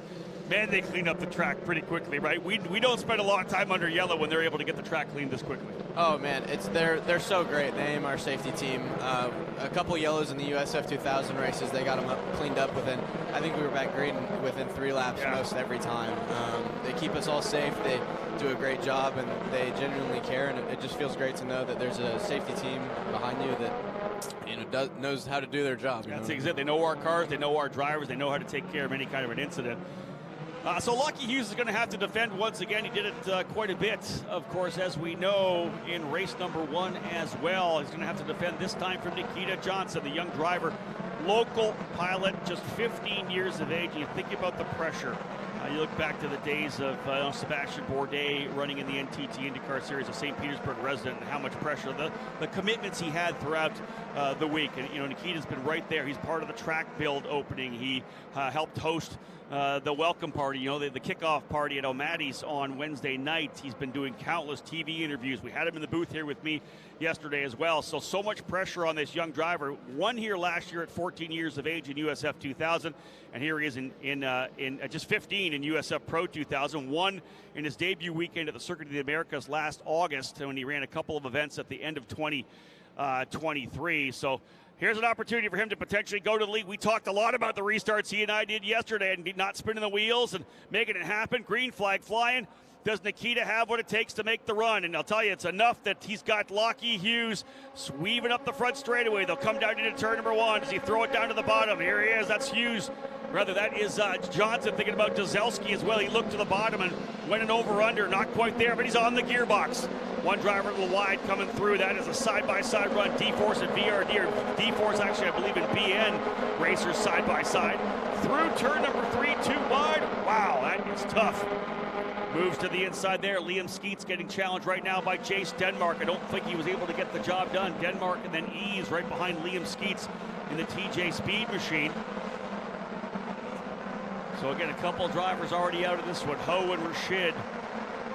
man, they clean up the track pretty quickly, right? We don't spend a lot of time under yellow when they're able to get the track cleaned this quickly. Oh man, they're so great. The AMR safety team. A couple yellows in the USF 2000 races, they got them cleaned up within. I think we were back green within 3 laps most every time. They keep us all safe. They do a great job, and they genuinely care. And it just feels great to know that there's a safety team behind you that knows how to do their job. That's exactly. They know our cars, they know our drivers, they know how to take care of any kind of an incident. So Lockie Hughes is going to have to defend once again. He did it quite a bit, of course, as we know, in race number 1 as well. He's going to have to defend this time from Nikita Johnson, the young driver, local pilot, just 15 years of age. You think about the pressure. You look back to the days of Sebastian Bourdais running in the NTT IndyCar Series, a St. Petersburg resident, and how much pressure, the commitments he had throughout the week. And Nikita's been right there. He's part of the track build opening. He helped host the welcome party, the kickoff party at O'Malley's on Wednesday night. He's been doing countless TV interviews. We had him in the booth here with me yesterday as well. So much pressure on this young driver. Won here last year at 14 years of age in USF 2000, and here he is in just 15 in USF Pro 2000. Won in his debut weekend at the Circuit of the Americas last August when he ran a couple of events at the end of 2023. So here's an opportunity for him to potentially go to the league. We talked a lot about the restarts he and I did yesterday and not spinning the wheels and making it happen. Green flag flying. Does Nikita have what it takes to make the run? And I'll tell you, it's enough that he's got Lockie Hughes weaving up the front straightaway. They'll come down into turn number 1. Does he throw it down to the bottom? Here he is. That's Hughes. Rather, that is Johnson thinking about Dozelski as well. He looked to the bottom and went an over-under. Not quite there, but he's on the gearbox. One driver a little wide coming through. That is a side-by-side run. D-Force and VRD, or D-Force actually, I believe, in BN racers side-by-side. Through turn number 3, 2 wide. Wow, that is tough. Moves to the inside there. Liam Skeets getting challenged right now by Jace Denmark. I don't think he was able to get the job done. Denmark and then Ease right behind Liam Skeets in the TJ Speed Machine. So again, a couple drivers already out of this one, Ho and Rashid.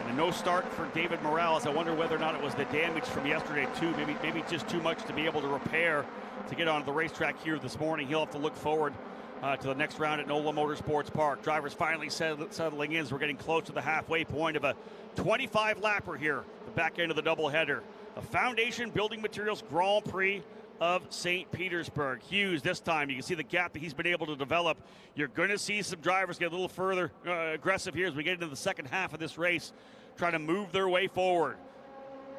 And a no start for David Morales. I wonder whether or not it was the damage from yesterday too. Maybe just too much to be able to repair to get onto the racetrack here this morning. He'll have to look forward to the next round at NOLA Motorsports Park. Drivers finally settling in as we're getting close to the halfway point of a 25-lapper here, the back end of the doubleheader. The Foundation Building Materials Grand Prix of St. Petersburg. Hughes this time, you can see the gap that he's been able to develop. You're going to see some drivers get a little further aggressive here as we get into the second half of this race, trying to move their way forward.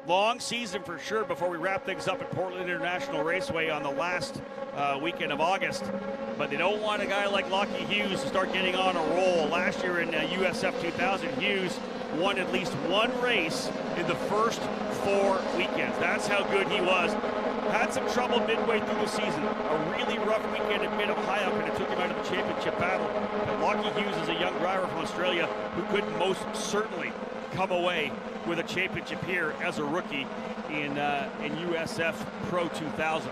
Long season for sure before we wrap things up at Portland International Raceway on the last weekend of August. But they don't want a guy like Lockie Hughes to start getting on a roll. Last year in USF 2000, Hughes won at least one race in the first 4 weekends. That's how good he was. Had some trouble midway through the season. A really rough weekend at Mid-Ohio, and it took him out of the championship battle. But Lockie Hughes is a young driver from Australia who could most certainly come away with a championship here as a rookie in USF Pro 2000.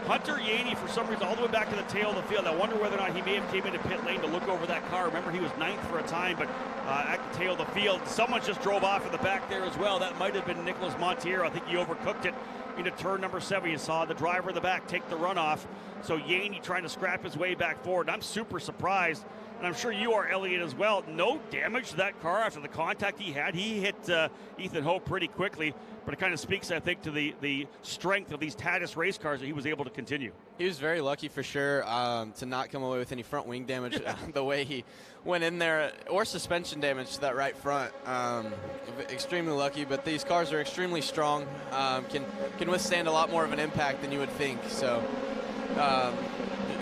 Hunter Yaney, for some reason, all the way back to the tail of the field. I wonder whether or not he may have came into pit lane to look over that car. Remember, he was 9th for a time, but at the tail of the field. Someone just drove off in the back there as well. That might have been Nicholas Montiero. I think he overcooked it into turn number 7. You saw the driver in the back take the runoff. So Yaney trying to scrap his way back forward. And I'm super surprised, and I'm sure you are, Elliot, as well. No damage to that car after the contact he had. He hit Ethan Hope pretty quickly, but it kind of speaks, I think, to the strength of these Tatis race cars that he was able to continue. He was very lucky for sure to not come away with any front wing damage the way he went in there, or suspension damage to that right front. Extremely lucky, but these cars are extremely strong, can withstand a lot more of an impact than you would think. So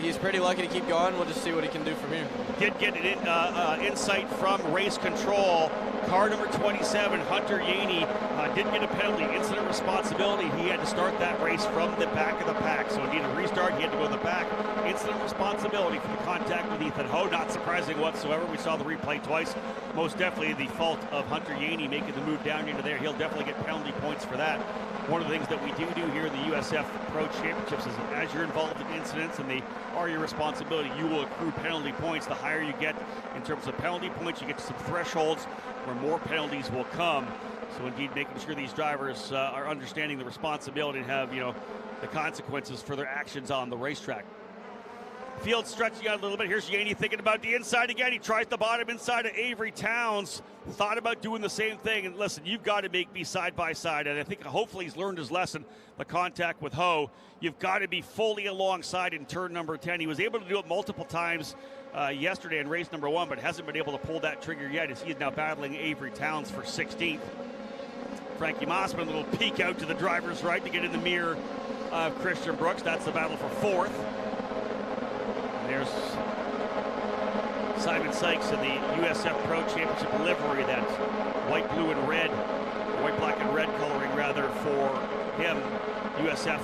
he's pretty lucky to keep going. We'll just see what he can do from here. Did get an insight from race control. Car number 27, Hunter Yaney, didn't get a penalty. Incident responsibility. He had to start that race from the back of the pack. So indeed a restart, he had to go to the back. Incident responsibility for the contact with Ethan Ho. Not surprising whatsoever. We saw the replay twice. Most definitely the fault of Hunter Yaney making the move down into there. He'll definitely get penalty points for that. One of the things that we do here in the USF Pro Championships is as you're involved in incidents and they are your responsibility, you will accrue penalty points. The higher you get in terms of penalty points, you get to some thresholds where more penalties will come. So indeed, making sure these drivers are understanding the responsibility and have, the consequences for their actions on the racetrack. Field stretching out a little bit. Here's Yaney thinking about the inside again. He tries the bottom inside of Avery Towns. Thought about doing the same thing. And listen, you've got to make me side by side. And I think hopefully he's learned his lesson. The contact with Ho. You've got to be fully alongside in turn number 10. He was able to do it multiple times yesterday in race number 1, but hasn't been able to pull that trigger yet as he is now battling Avery Towns for 16th. Frankie Mossman, a little peek out to the driver's right to get in the mirror of Christian Brooks. That's the battle for 4th. There's Simon Sykes in the USF Pro Championship livery, that white, blue, and red, white, black, and red coloring rather for him. USF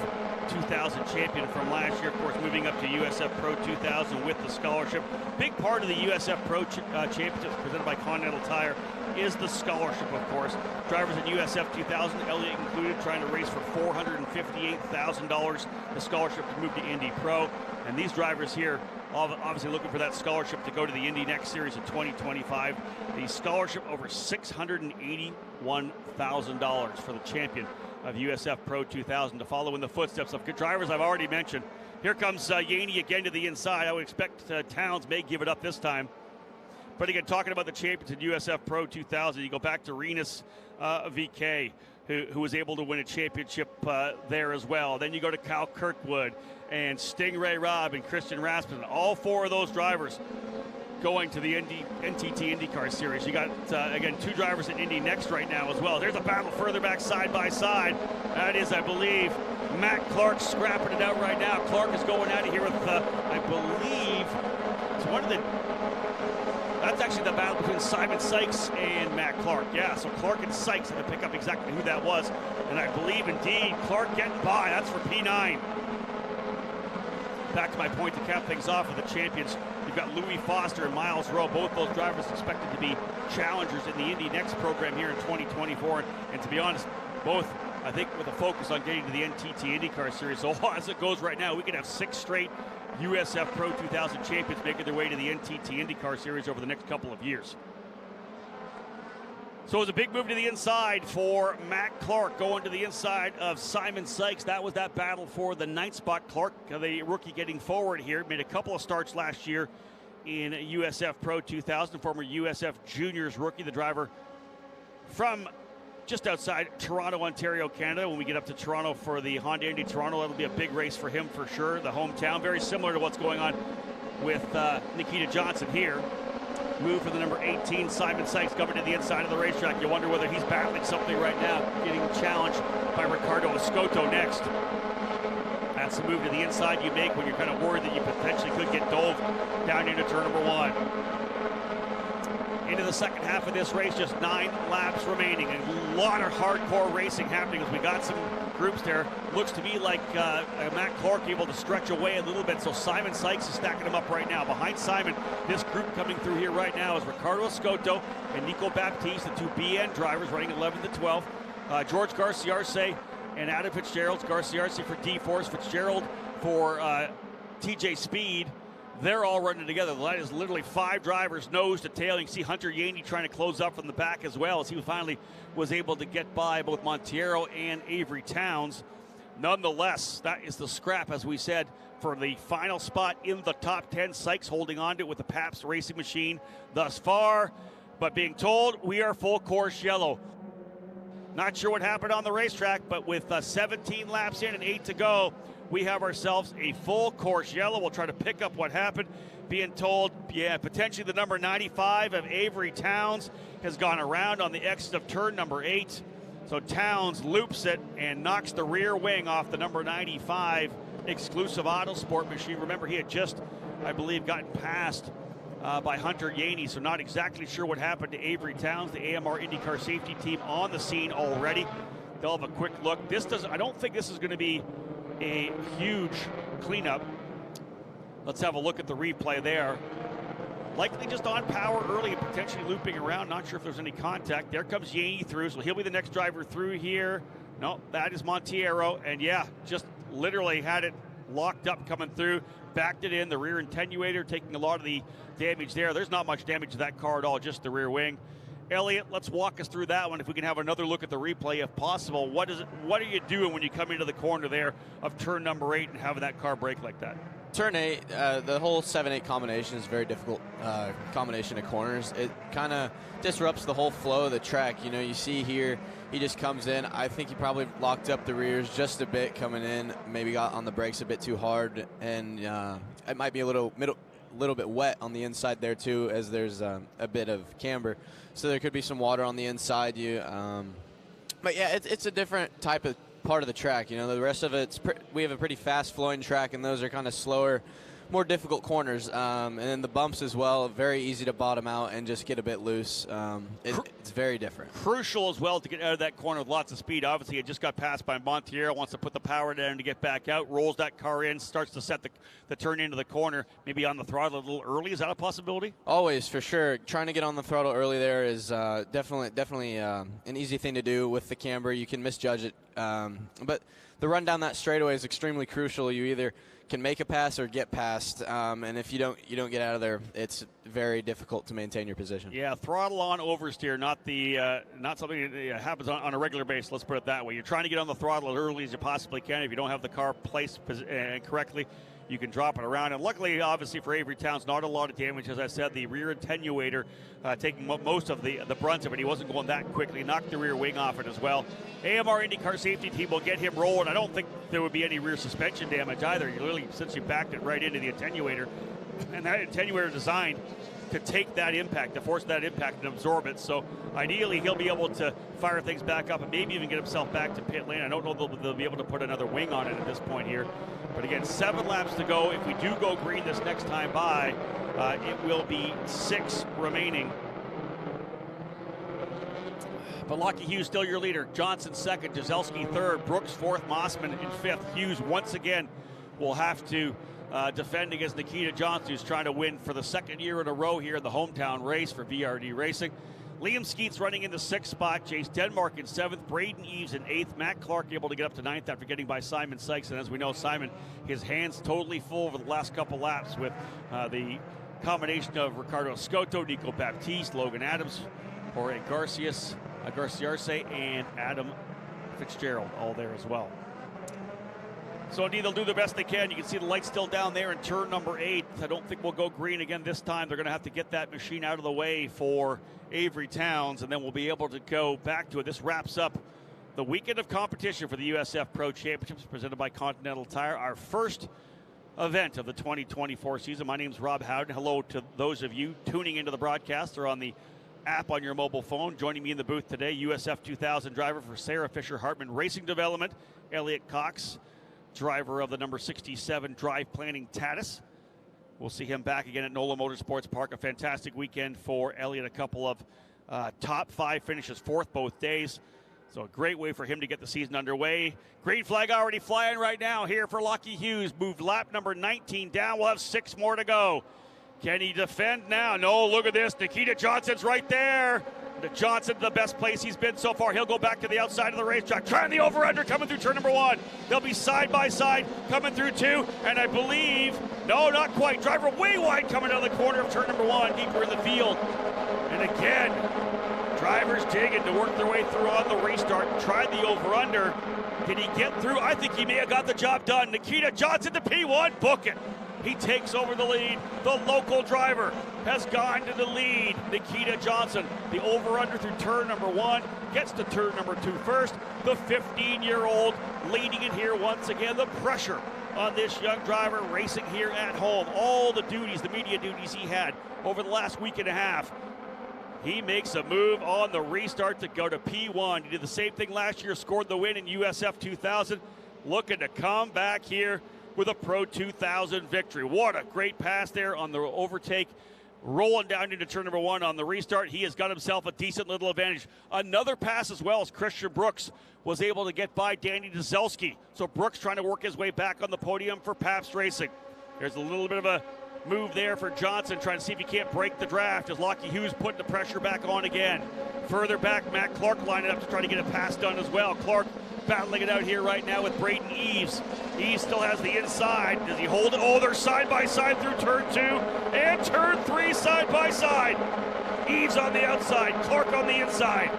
2000 champion from last year, of course, moving up to USF Pro 2000 with the scholarship. Big part of the USF Pro Championship presented by Continental Tire is the scholarship, of course. Drivers in USF 2000, Elliott included, trying to race for $458,000. The scholarship to move to Indy Pro. And these drivers here obviously looking for that scholarship to go to the Indy Next Series in 2025. The scholarship over $681,000 for the champion of USF Pro 2000 to follow in the footsteps of good drivers I've already mentioned. Here comes Yaney again to the inside. I would expect Towns may give it up this time. But again, talking about the champions in USF Pro 2000, you go back to Renus VK, who was able to win a championship there as well. Then you go to Kyle Kirkwood and Stingray Robb and Christian Rasmussen. All four of those drivers going to the NTT IndyCar Series. You got, again, two drivers at Indy Next right now as well. There's a battle further back side by side. That is, I believe, Matt Clark scrapping it out right now. Clark is going out of here with, I believe, it's one of the... That's actually the battle between Simon Sykes and Matt Clark. Yeah, so Clark and Sykes had to pick up exactly who that was. And I believe, indeed, Clark getting by. That's for P9. Back to my point to cap things off with the champions. You've got Louis Foster and Miles Rowe, both those drivers expected to be challengers in the Indy Next program here in 2024. And to be honest, both, I think, with a focus on getting to the NTT IndyCar Series. So as it goes right now, we could have 6 straight USF Pro 2000 champions making their way to the NTT IndyCar Series over the next couple of years. So it was a big move to the inside for Matt Clark, going to the inside of Simon Sykes. That was that battle for the 9th spot. Clark, the rookie, getting forward here, made a couple of starts last year in USF Pro 2000. Former USF Juniors rookie, the driver from just outside Toronto, Ontario, Canada. When we get up to Toronto for the Honda Indy Toronto, that'll be a big race for him for sure. The hometown, very similar to what's going on with Nikita Johnson here. Move for the number 18, Simon Sykes, coming to the inside of the racetrack. You wonder whether he's battling something right now, getting challenged by Ricardo Escoto next. That's the move to the inside you make when you're kind of worried that you potentially could get dove down into turn number 1. Into the second half of this race, just 9 laps remaining, and a lot of hardcore racing happening as we got some groups there. Looks to me like Matt Clark able to stretch away a little bit, so Simon Sykes is stacking them up right now. Behind Simon, this group coming through here right now is Ricardo Escoto and Nico Baptiste, the 2 BN drivers running 11th to 12th. George Garciarce and Adam Fitzgerald. Garciarce for D-Force, Fitzgerald for TJ Speed. They're all running together. That is literally 5 drivers nose to tail. You can see Hunter Yaney trying to close up from the back as well, as he finally was able to get by both Monteiro and Avery Towns. Nonetheless, that is the scrap, as we said, for the final spot in the top 10. Sykes holding on to it with the Pabst Racing Machine thus far, but being told we are full course yellow. Not sure what happened on the racetrack, but with 17 laps in and 8 to go, we have ourselves a full course yellow. We'll try to pick up what happened. Being told, yeah, potentially the number 95 of Avery Towns has gone around on the exit of turn number 8. So Towns loops it and knocks the rear wing off the number 95 exclusive Autosport machine. Remember, he had just, I believe, gotten passed by Hunter Yaney, so not exactly sure what happened to Avery Towns. The AMR IndyCar safety team on the scene already. They'll have a quick look. I don't think this is going to be a huge cleanup. Let's have a look at the replay there. Likely just on power early and potentially looping around. Not sure if there's any contact. There comes Yaney through, so he'll be the next driver through here. No, that is Monteiro. And yeah, just literally had it locked up coming through. Backed it in, the rear attenuator taking a lot of the damage there. There's not much damage to that car at all, just the rear wing. Elliot, let's walk us through that one. If we can have another look at the replay, if possible. What are you doing when you come into the corner there of turn number 8 and having that car brake like that? Turn 8, the whole 7-8 combination is a very difficult combination of corners. It kind of disrupts the whole flow of the track. You know, you see here, he just comes in. I think he probably locked up the rears just a bit coming in, maybe got on the brakes a bit too hard, and it might be a little bit wet on the inside there too, as there's a bit of camber. So there could be some water on the inside. But yeah, it's a different type of part of the track. You know, the rest of it's we have a pretty fast flowing track, and those are kind of slower, more difficult corners. And then the bumps as well, very easy to bottom out and just get a bit loose. It's very different. Crucial as well to get out of that corner with lots of speed. Obviously, it just got passed by Monteiro, wants to put the power down to get back out, rolls that car in, starts to set the turn into the corner, maybe on the throttle a little early. Is that a possibility? Always, for sure. Trying to get on the throttle early there is definitely an easy thing to do with the camber. You can misjudge it. But the run down that straightaway is extremely crucial. You either can make a pass or get past, and if you don't get out of there, it's very difficult to maintain your position. Yeah, throttle on oversteer, not something that happens on a regular basis. Let's put it that way. You're trying to get on the throttle as early as you possibly can. If you don't have the car placed correctly, you can drop it around. And luckily, obviously, for Avery Towns, not a lot of damage. As I said, the rear attenuator taking most of the brunt of it. He wasn't going that quickly. Knocked the rear wing off it as well. AMR IndyCar safety team will get him rolling. I don't think there would be any rear suspension damage either. You literally, since you backed it right into the attenuator, and that attenuator designed to take that impact, to force that impact and absorb it. So ideally, he'll be able to fire things back up and maybe even get himself back to pit lane. I don't know if they'll be able to put another wing on it at this point here. But again, 7 laps to go. If we do go green this next time by, it will be 6 remaining. But Lockie Hughes still your leader. Johnson second, Jazelski third, Brooks fourth, Mossman in fifth. Hughes once again will have to defend against Nikita Johnson, who's trying to win for the second year in a row here in the hometown race for VRD Racing. Liam Skeets running in the 6th spot, Chase Denmark in 7th, Braden Eves in 8th, Matt Clark able to get up to 9th after getting by Simon Sykes. And as we know, Simon, his hands totally full over the last couple laps with the combination of Ricardo Scotto, Nico Baptiste, Logan Adams, Jorge Garciarce, and Adam Fitzgerald all there as well. So indeed, they'll do the best they can. You can see the light still down there in turn number 8. I don't think we'll go green again this time. They're going to have to get that machine out of the way for Avery Towns, and then we'll be able to go back to it. This wraps up the weekend of competition for the USF Pro Championships presented by Continental Tire, our first event of the 2024 season. My name's Rob Howden. Hello to those of you tuning into the broadcast or on the app on your mobile phone. Joining me in the booth today, USF 2000 driver for Sarah Fisher Hartman Racing Development, Elliot Cox, driver of the number 67 Drive Planning Tatis. We'll see him back again at NOLA Motorsports Park. A fantastic weekend for Elliot. A couple of top 5 finishes, 4th both days. So a great way for him to get the season underway. Green flag already flying right now here for Lockie Hughes. Moved lap number 19 down. We'll have 6 more to go. Can he defend now? No, look at this. Nikita Johnson's right there. Johnson, the best place he's been so far. He'll go back to the outside of the racetrack. Trying the over-under coming through turn number 1. They'll be side by side coming through 2. And I believe, no, not quite. Driver way wide coming out of the corner of turn number 1, deeper in the field. And again, drivers digging to work their way through on the restart. Tried the over-under. Did he get through? I think he may have got the job done. Nikita Johnson to P1. Book it. He takes over the lead. The local driver has gone to the lead. Nikita Johnson, the over-under through turn number 1, gets to turn number 2 first. The 15-year-old leading it here once again. The pressure on this young driver racing here at home. All the duties, the media duties he had over the last week and a half. He makes a move on the restart to go to P1. He did the same thing last year, scored the win in USF 2000. Looking to come back here with a Pro 2000 victory. What a great pass there on the overtake. Rolling down into turn number 1 on the restart. He has got himself a decent little advantage. Another pass as well as Christian Brooks was able to get by Danny Jazelski. So Brooks trying to work his way back on the podium for Pabst Racing. There's a little bit of a move there for Johnson, trying to see if he can't break the draft as Lockie Hughes putting the pressure back on again. Further back, Matt Clark lining up to try to get a pass done as well. Clark battling it out here right now with Braden Eves. Eves still has the inside. Does he hold it? Oh, they're side by side through turn 2 and turn 3 side by side. Eves on the outside, Clark on the inside.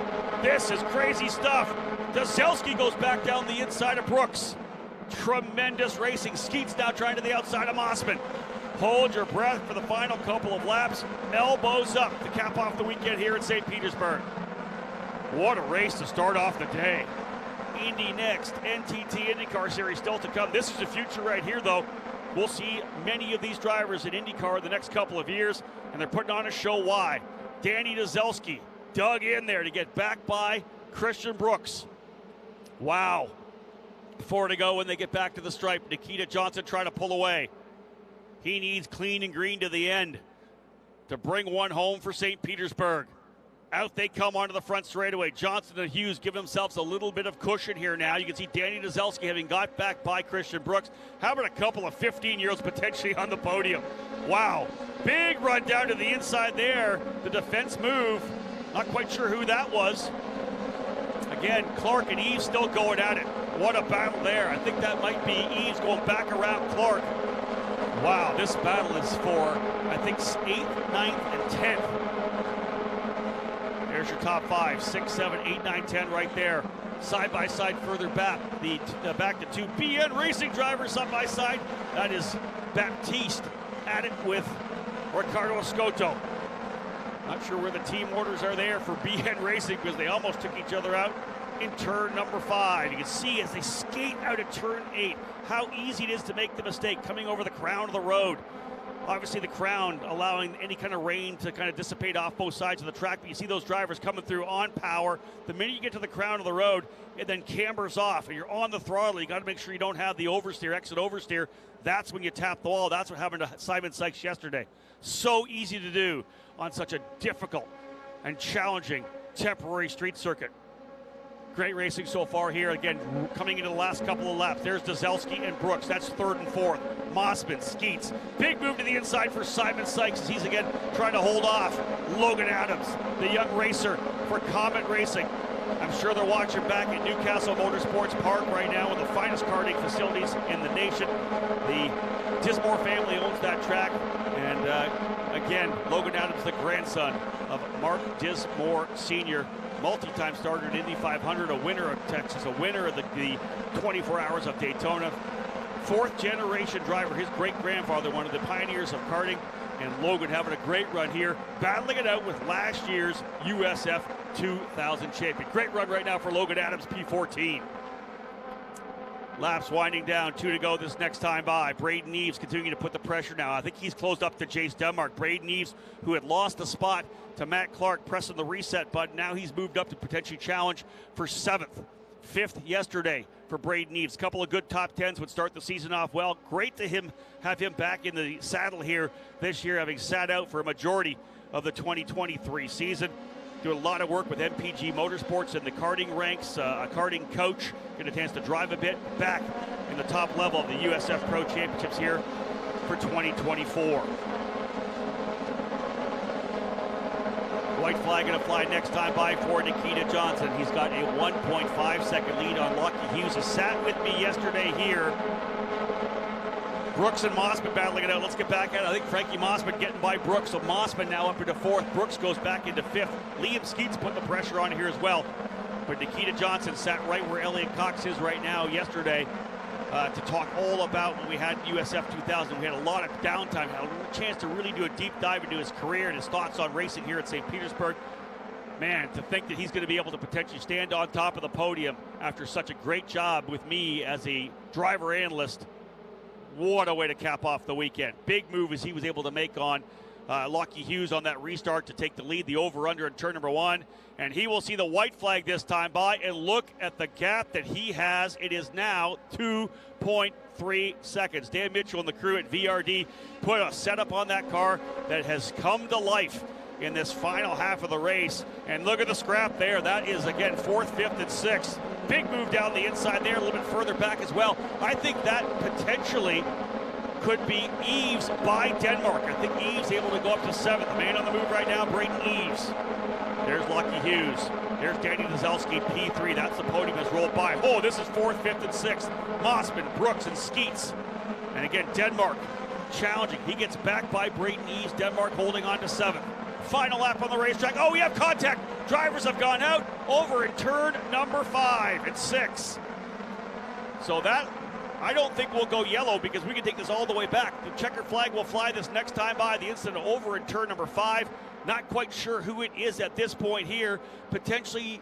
This is crazy stuff. Jazelski goes back down the inside of Brooks. Tremendous racing. Skeets now trying to the outside of Mossman. Hold your breath for the final couple of laps. Elbows up to cap off the weekend here in St. Petersburg. What a race to start off the day. Indy next, NTT IndyCar Series still to come. This is the future right here, though. We'll see many of these drivers in IndyCar the next couple of years, and they're putting on a show. Why? Danny Jazelski dug in there to get back by Christian Brooks. Wow. 4 to go when they get back to the stripe. Nikita Johnson trying to pull away. He needs clean and green to the end to bring one home for St. Petersburg. Out they come onto the front straightaway. Johnson and Hughes give themselves a little bit of cushion here now. You can see Danny Jazelski having got back by Christian Brooks. How about a couple of 15-year-olds potentially on the podium? Wow. Big run down to the inside there. The defense move. Not quite sure who that was. Again, Clark and Eves still going at it. What a battle there. I think that might be Eves going back around Clark. Wow, this battle is for, I think, 8th, 9th, and 10th. There's your top 5, 6, 7, 8, 9, 10 right there. Side by side further back. Back to 2 BN Racing drivers side by side. That is Baptiste at it with Ricardo Escoto. Not sure where the team orders are there for BN Racing because they almost took each other out in turn number 5. You can see as they skate out of turn 8 how easy it is to make the mistake coming over the crown of the road. Obviously the crown allowing any kind of rain to kind of dissipate off both sides of the track, but you see those drivers coming through on power. The minute you get to the crown of the road, it then cambers off and you're on the throttle. You got to make sure you don't have the oversteer, exit oversteer. That's when you tap the wall. That's what happened to Simon Sykes yesterday. So easy to do on such a difficult and challenging temporary street circuit. Great racing so far here. Again, coming into the last couple of laps. There's Dzelski and Brooks. That's 3rd and 4th. Mossman, Skeets. Big move to the inside for Simon Sykes as he's again trying to hold off Logan Adams, the young racer for Comet Racing. I'm sure they're watching back at Newcastle Motorsports Park right now, one of the finest karting facilities in the nation. The Dismore family owns that track. And again, Logan Adams, the grandson of Mark Dismore Sr., multi-time starter in Indy 500, a winner of Texas, a winner of the 24 Hours of Daytona. 4th generation driver, his great-grandfather, one of the pioneers of karting, and Logan having a great run here, battling it out with last year's USF 2000 champion. Great run right now for Logan Adams, P14. Laps winding down, 2 to go this next time by. Braden Eves continuing to put the pressure now. I think he's closed up to Jace Denmark. Braden Eves, who had lost the spot to Matt Clark, pressing the reset button. Now he's moved up to potentially challenge for 7th. 5th yesterday for Braden Eves. A couple of good top 10s would start the season off well. Great to have him back in the saddle here this year, having sat out for a majority of the 2023 season. Doing a lot of work with MPG Motorsports in the karting ranks, a karting coach, getting a chance to drive a bit, back in the top level of the USF Pro Championships here for 2024. White flag going to fly next time by for Nikita Johnson. He's got a 1.5 second lead on Lockie Hughes, who sat with me yesterday here. Brooks and Mossman battling it out. Let's get back at it. I think Frankie Mossman getting by Brooks, so Mossman now up into 4th. Brooks goes back into 5th. Liam Skeets put the pressure on here as well. But Nikita Johnson sat right where Elliot Cox is right now yesterday to talk all about when we had USF 2000. We had a lot of downtime, had a chance to really do a deep dive into his career and his thoughts on racing here at St. Petersburg. Man, to think that he's going to be able to potentially stand on top of the podium after such a great job with me as a driver analyst. What a way to cap off the weekend. Big move as he was able to make on Lockie Hughes on that restart to take the lead, the over-under in turn number 1. And he will see the white flag this time by. And look at the gap that he has. It is now 2.3 seconds. Dan Mitchell and the crew at VRD put a setup on that car that has come to life in this final half of the race. And look at the scrap there. That is, again, 4th, 5th, and 6th. Big move down the inside there, a little bit further back as well. I think that potentially could be Eves by Denmark. I think Eves able to go up to 7th. The man on the move right now, Braden Eves. There's Lockie Hughes. There's Danny Dzelski, P3. That's the podium that's rolled by. Oh, this is 4th, 5th, and 6th. Mossman, Brooks, and Skeets. And again, Denmark challenging. He gets back by Braden Eves. Denmark holding on to 7th. Final lap on the racetrack. Oh, we have contact. Drivers have gone out over in turn number 5 and 6. So that, I don't think we'll go yellow because we can take this all the way back. The checker flag will fly this next time by. The incident over in turn number 5. Not quite sure who it is at this point here. Potentially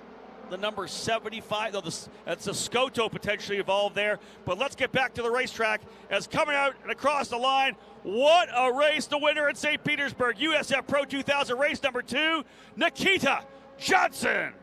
the number 75. Though that's a Scoto potentially involved there. But let's get back to the racetrack as coming out and across the line. What a race. The winner at St. Petersburg, USF Pro 2000, race number 2, Nikita Johnson.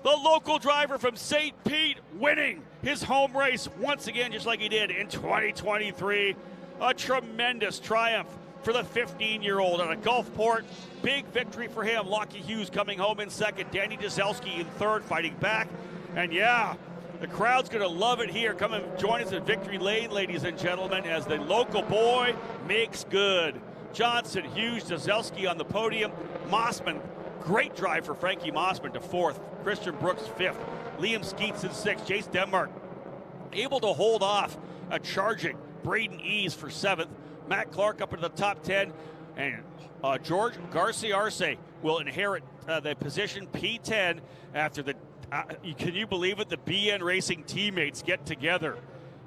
The local driver from St. Pete winning his home race once again, just like he did in 2023. A tremendous triumph for the 15-year-old at a Gulfport. Big victory for him. Lockie Hughes coming home in 2nd. Danny Dzelski in 3rd, fighting back. And yeah, the crowd's going to love it here. Come and join us at Victory Lane, ladies and gentlemen, as the local boy makes good. Johnson, Hughes, Dzelski on the podium. Mossman Great drive for Frankie Mossman to 4th. Christian Brooks 5th. Liam Skeets in 6th. Jace Denmark able to hold off a charging Braden Ease for 7th. Matt Clark up into the top 10. And George Garcia Arce will inherit the position P10 after the, can you believe it, the BN Racing teammates get together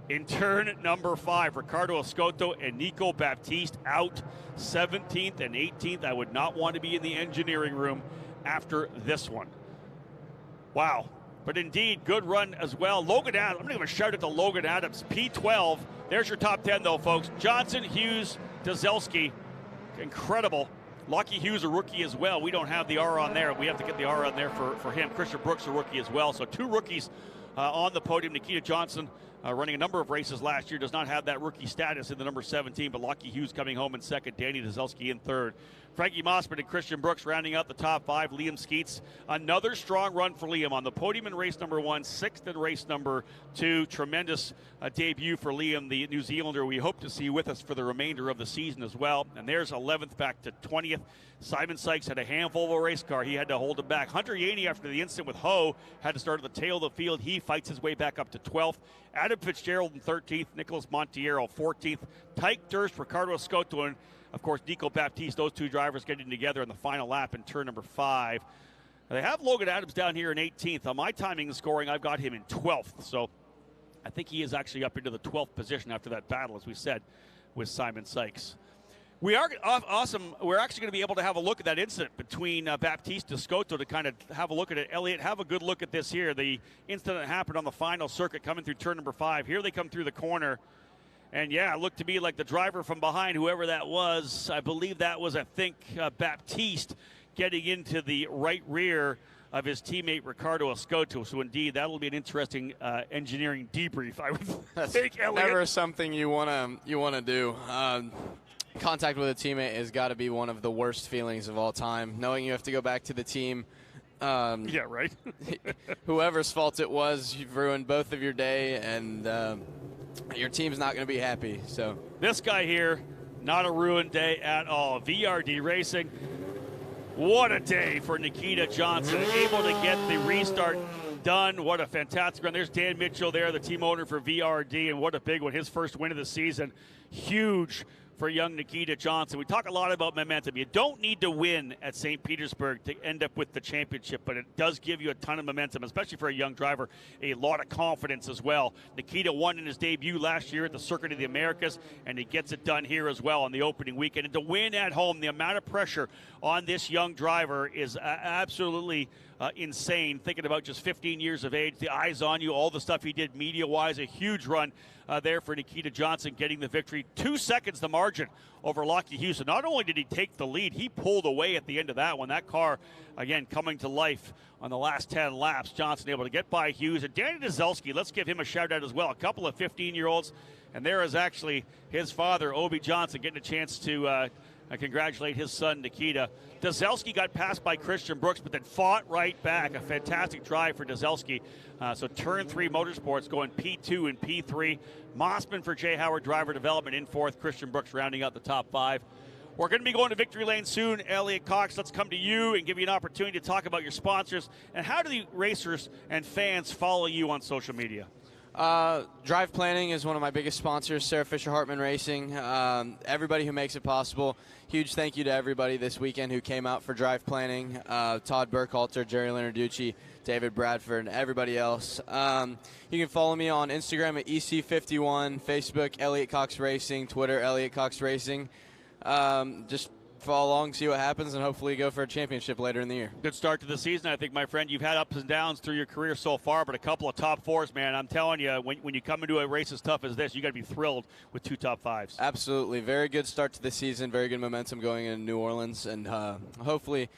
in turn number 5. Ricardo Escoto and Nico Baptiste out 17th and 18th. I would not want to be in the engineering room after this one. Wow. But indeed, good run as well. Logan Adams, I'm going to give a shout out to Logan Adams. P12. There's your top 10, though, folks. Johnson, Hughes, Dazelski. Incredible. Lockie Hughes, a rookie as well. We don't have the R on there. We have to get the R on there for him. Christian Brooks, a rookie as well. So 2 rookies on the podium. Nikita Johnson, running a number of races last year, does not have that rookie status in the number 17, but Lockie Hughes coming home in 2nd. Danny Dazelski in 3rd. Frankie Mossman and Christian Brooks rounding out the top 5. Liam Skeets, another strong run for Liam on the podium in race number 1, 6th in race number 2. Tremendous debut for Liam, the New Zealander we hope to see with us for the remainder of the season as well. And there's 11th back to 20th. Simon Sykes had a handful of a race car. He had to hold him back. Hunter Yaney, after the incident with Ho, had to start at the tail of the field. He fights his way back up to 12th. Adam Fitzgerald in 13th. Nicholas Montiero 14th. Tyke Durst, Ricardo Escoto, and of course, Nico Baptiste, those 2 drivers getting together in the final lap in turn number 5. They have Logan Adams down here in 18th. On my timing and scoring, I've got him in 12th. So I think he is actually up into the 12th position after that battle, as we said, with Simon Sykes. We are awesome. We're actually going to be able to have a look at that incident between Baptiste and Escoto to kind of have a look at it. Elliot, have a good look at this here. The incident that happened on the final circuit coming through turn number 5. Here they come through the corner. And, yeah, it looked to me like the driver from behind, whoever that was, I believe that was, Baptiste, getting into the right rear of his teammate Ricardo Escoto. So, indeed, that'll be an interesting engineering debrief, I would think, Elliot. Never something you wanna do. Contact with a teammate has got to be one of the worst feelings of all time. Knowing you have to go back to the team. Yeah, right. Whoever's fault it was, you've ruined both of your day, and your team's not going to be happy. So this guy here, not a ruined day at all. VRD Racing, what a day for Nikita Johnson, able to get the restart done. What a fantastic run. There's Dan Mitchell there, the team owner for VRD, and what a big one. His first win of the season. Huge for young Nikita Johnson. We talk a lot about momentum. You don't need to win at St. Petersburg to end up with the championship, but it does give you a ton of momentum, especially for a young driver, a lot of confidence as well. Nikita won in his debut last year at the Circuit of the Americas, and he gets it done here as well on the opening weekend. And to win at home, the amount of pressure on this young driver is absolutely insane. Thinking about just 15 years of age, the eyes on you, all the stuff he did media-wise, a huge run there for Nikita Johnson, getting the victory. 2 seconds the margin over Lockie Hughes. So not only did he take the lead, he pulled away at the end of that one. That car, again, coming to life on the last 10 laps. Johnson able to get by Hughes. And Danny Dazelski, let's give him a shout-out as well. A couple of 15-year-olds. And there is actually his father, Obi Johnson, getting a chance to congratulate his son, Nikita. Dazelski got passed by Christian Brooks, but then fought right back. A fantastic drive for Dazelski. So turn 3 Motorsports going P2 and P3. Mossman for Jay Howard Driver Development in 4th. Christian Brooks rounding out the top 5. We're going to be going to Victory Lane soon. Elliot Cox, let's come to you and give you an opportunity to talk about your sponsors. And how do the racers and fans follow you on social media? Drive Planning is one of my biggest sponsors, Sarah Fisher Hartman Racing. Everybody who makes it possible. Huge thank you to everybody this weekend who came out for Drive Planning. Todd Burkhalter, Jerry Leonarducci, David Bradford, and everybody else. You can follow me on Instagram at EC51, Facebook, Elliot Cox Racing, Twitter, Elliot Cox Racing. Just follow along, see what happens, and hopefully go for a championship later in the year. Good start to the season, I think, my friend. You've had ups and downs through your career so far, but a couple of top 4s, man. I'm telling you, when you come into a race as tough as this, you got to be thrilled with 2 top 5s. Absolutely. Very good start to the season, very good momentum going in New Orleans, and hopefully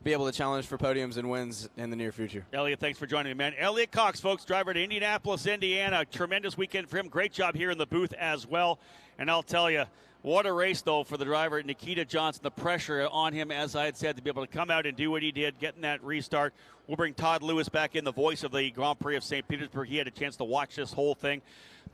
be able to challenge for podiums and wins in the near future. Elliot, thanks for joining me, man. Elliot Cox, folks, driver to Indianapolis, Indiana. Tremendous weekend for him. Great job here in the booth as well. And I'll tell you, what a race, though, for the driver, Nikita Johnson. The pressure on him, as I had said, to be able to come out and do what he did, getting that restart. We'll bring Todd Lewis back in, the voice of the Grand Prix of St. Petersburg. He had a chance to watch this whole thing.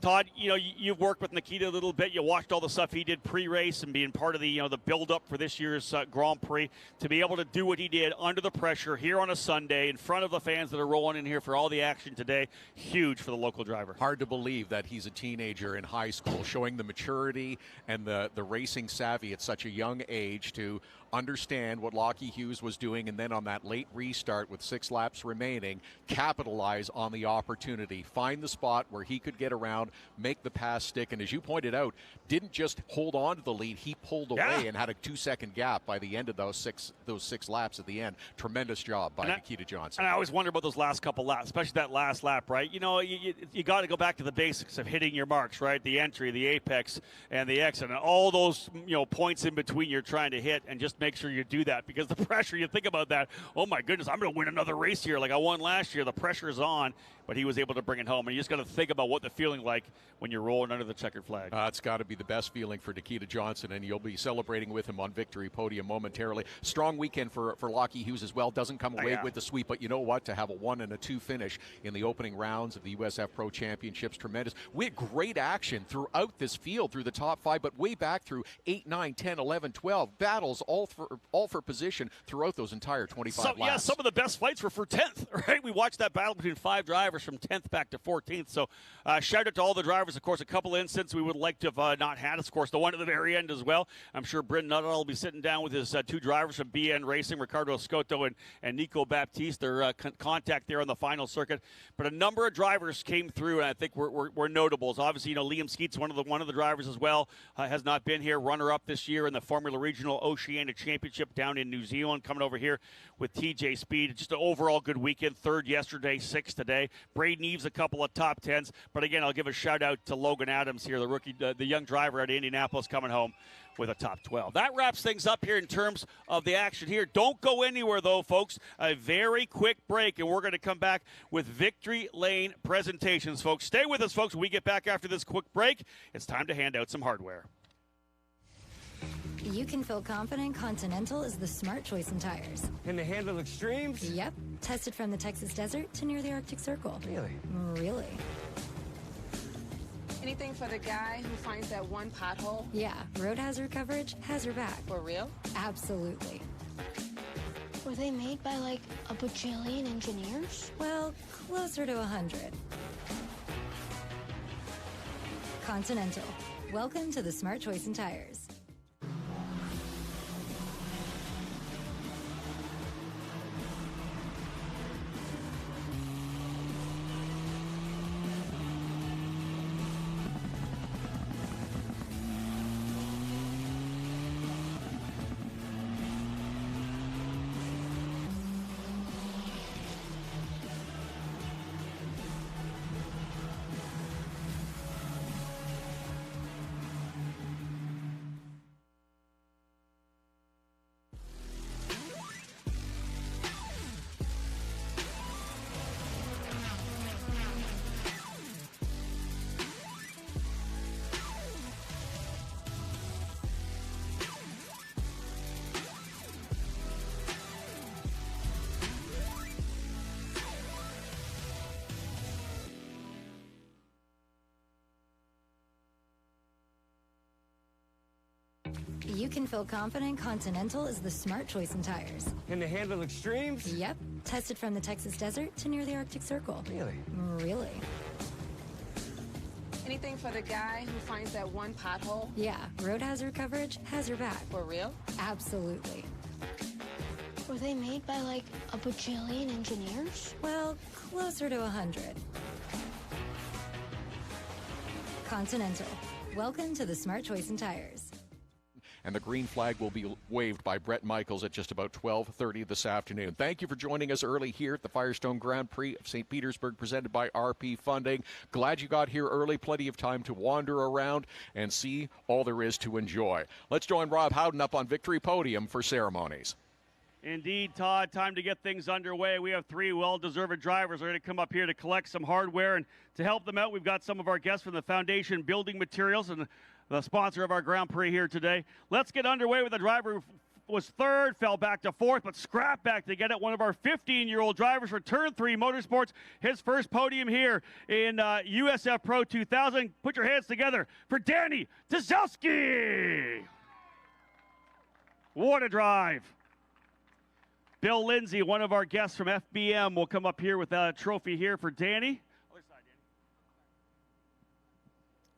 Todd, you've worked with Nikita a little bit. You watched all the stuff he did pre-race and being part of the, the build-up for this year's Grand Prix. To be able to do what he did under the pressure here on a Sunday in front of the fans that are rolling in here for all the action today, huge for the local driver. Hard to believe that he's a teenager in high school, showing the maturity and the racing savvy at such a young age to understand what Lockie Hughes was doing, and then on that late restart with 6 laps remaining, capitalize on the opportunity, find the spot where he could get around, make the pass stick, and as you pointed out, didn't just hold on to the lead, he pulled away and had a 2-second gap by the end of those six laps at the end. Tremendous job by Nikita Johnson. And I always wonder about those last couple laps, especially that last lap, right? You got to go back to the basics of hitting your marks, right? The entry, the apex, and the exit, and all those points in between you're trying to hit, and just make sure you do that, because the pressure, you think about that, oh my goodness, I'm going to win another race here like I won last year. The pressure is on, but he was able to bring it home. And you just got to think about what the feeling like when you're rolling under the checkered flag. It's got to be the best feeling for Nikita Johnson, and you'll be celebrating with him on victory podium momentarily. Strong weekend for Lockie Hughes as well. Doesn't come away with the sweep, but you know what? To have a 1 and a 2 finish in the opening rounds of the USF Pro Championships, tremendous. We had great action throughout this field, through the top 5, but way back through 8, 9, 10, 11, 12. Battles all for position throughout those entire 25 laps. Yeah, some of the best fights were for 10th, right? We watched that battle between 5 drivers from 10th back to 14th. So shout out to all the drivers. Of course, a couple of incidents we would like to have not had. Of course, the one at the very end as well. I'm sure Bryn Nuttall will be sitting down with his 2 drivers from BN Racing, Ricardo Scotto and Nico Baptiste. Their contact there on the final circuit. But a number of drivers came through, and I think were notables. Obviously, Liam Skeet's one of the drivers as well. Has not been here. Runner-up this year in the Formula Regional Oceania Championship down in New Zealand. Coming over here with TJ Speed. Just an overall good weekend. 3rd yesterday, 6th today. Braden Eves, a couple of top 10s. But again, I'll give a shout out to Logan Adams here, the rookie, the young driver out of Indianapolis, coming home with a top 12. That wraps things up here in terms of the action here. Don't go anywhere, though, folks. A very quick break, and we're going to come back with Victory Lane presentations, folks. Stay with us, folks. When we get back after this quick break, it's time to hand out some hardware. You can feel confident Continental is the smart choice in tires. Can they handle extremes? Yep. Tested from the Texas desert to near the Arctic Circle. Really? Really. Anything for the guy who finds that one pothole? Yeah, road hazard coverage has your back. For real? Absolutely. Were they made by like a bajillion engineers? Well, closer to 100. Continental. Welcome to the smart choice in tires. You can feel confident Continental is the smart choice in tires. Can they handle extremes? Yep. Tested from the Texas desert to near the Arctic Circle. Really? Really. Anything for the guy who finds that one pothole? Yeah, road hazard coverage has your back. For real? Absolutely. Were they made by like a bajillion engineers? Well, closer to 100. Continental. Welcome to the smart choice in tires. And the green flag will be waved by Brett Michaels at just about 12:30 this afternoon. Thank you for joining us early here at the Firestone Grand Prix of St. Petersburg, presented by RP Funding. Glad you got here early. Plenty of time to wander around and see all there is to enjoy. Let's join Rob Howden up on Victory Podium for ceremonies. Indeed, Todd, time to get things underway. We have 3 well-deserved drivers who are going to come up here to collect some hardware. And to help them out, we've got some of our guests from the Foundation Building Materials and the sponsor of our Grand Prix here today. Let's get underway with the driver who was third, fell back to fourth, but scrapped back to get it. One of our 15-year-old drivers for Turn 3 Motorsports, his first podium here in USF Pro 2000. Put your hands together for Danny Dzelski. What a drive. Bill Lindsay, one of our guests from FBM, will come up here with a trophy here for Danny.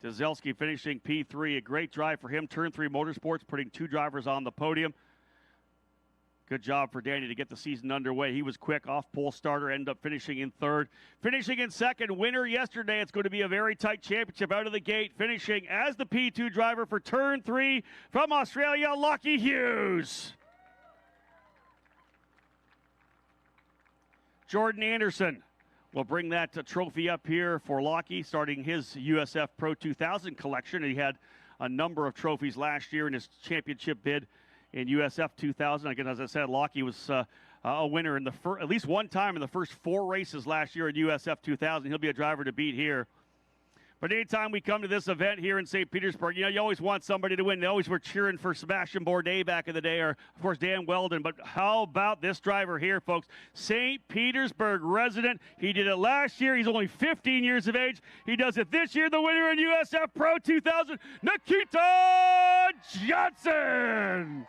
Dzelski finishing P3, a great drive for him. Turn 3 Motorsports putting 2 drivers on the podium. Good job for Danny to get the season underway. He was quick, off-pole starter, ended up finishing in third. Finishing in second, winner yesterday. It's going to be a very tight championship out of the gate. Finishing as the P2 driver for Turn 3 from Australia, Lockie Hughes. Jordan Anderson will bring that trophy up here for Lockie, starting his USF Pro 2000 collection. He had a number of trophies last year in his championship bid in USF 2000. Again, as I said, Lockie was a winner in at least one time in the first 4 races last year at USF 2000. He'll be a driver to beat here. But anytime we come to this event here in St. Petersburg, you know, you always want somebody to win. They always were cheering for Sebastian Bourdais back in the day, or, of course, Dan Weldon. But how about this driver here, folks? St. Petersburg resident. He did it last year. He's only 15 years of age. He does it this year. The winner in USF Pro 2000, Nikita Johnson.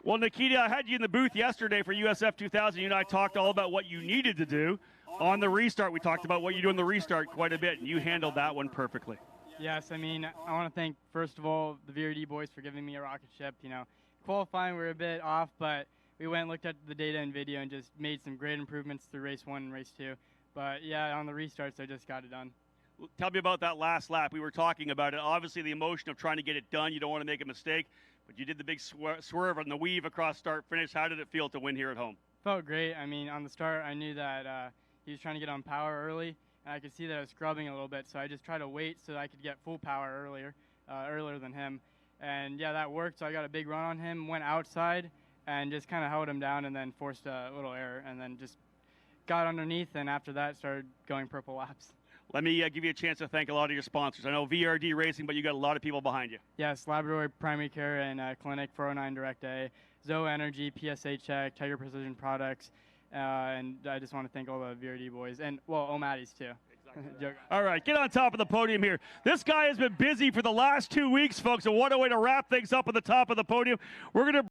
Well, Nikita, I had you in the booth yesterday for USF 2000. You and I talked all about what you needed to do. On the restart, we talked about what you do in the restart quite a bit, and you handled that one perfectly. Yes, I mean, I want to thank, first of all, the VRD boys for giving me a rocket ship. You know, qualifying, we were a bit off, but we went and looked at the data and video and just made some great improvements through race 1 and race 2. But, yeah, on the restarts, I just got it done. Tell me about that last lap. We were talking about it. Obviously, the emotion of trying to get it done. You don't want to make a mistake, but you did the big swerve and the weave across start-finish. How did it feel to win here at home? Felt great. I mean, on the start, I knew that he was trying to get on power early, and I could see that I was scrubbing a little bit, so I just tried to wait so that I could get full power earlier than him. And, yeah, that worked, so I got a big run on him, went outside, and just kind of held him down and then forced a little error, and then just got underneath, and after that started going purple laps. Let me give you a chance to thank a lot of your sponsors. I know VRD Racing, but you got a lot of people behind you. Yes, Labrador Primary Care and Clinic, 409 Direct A, Zoe Energy, PSA Check, Tiger Precision Products, and I just want to thank all the VRD boys, and, well, O'Maddy's too. Exactly. All right, get on top of the podium here. This guy has been busy for the last 2 weeks, folks, and what a way to wrap things up at the top of the podium. We're going to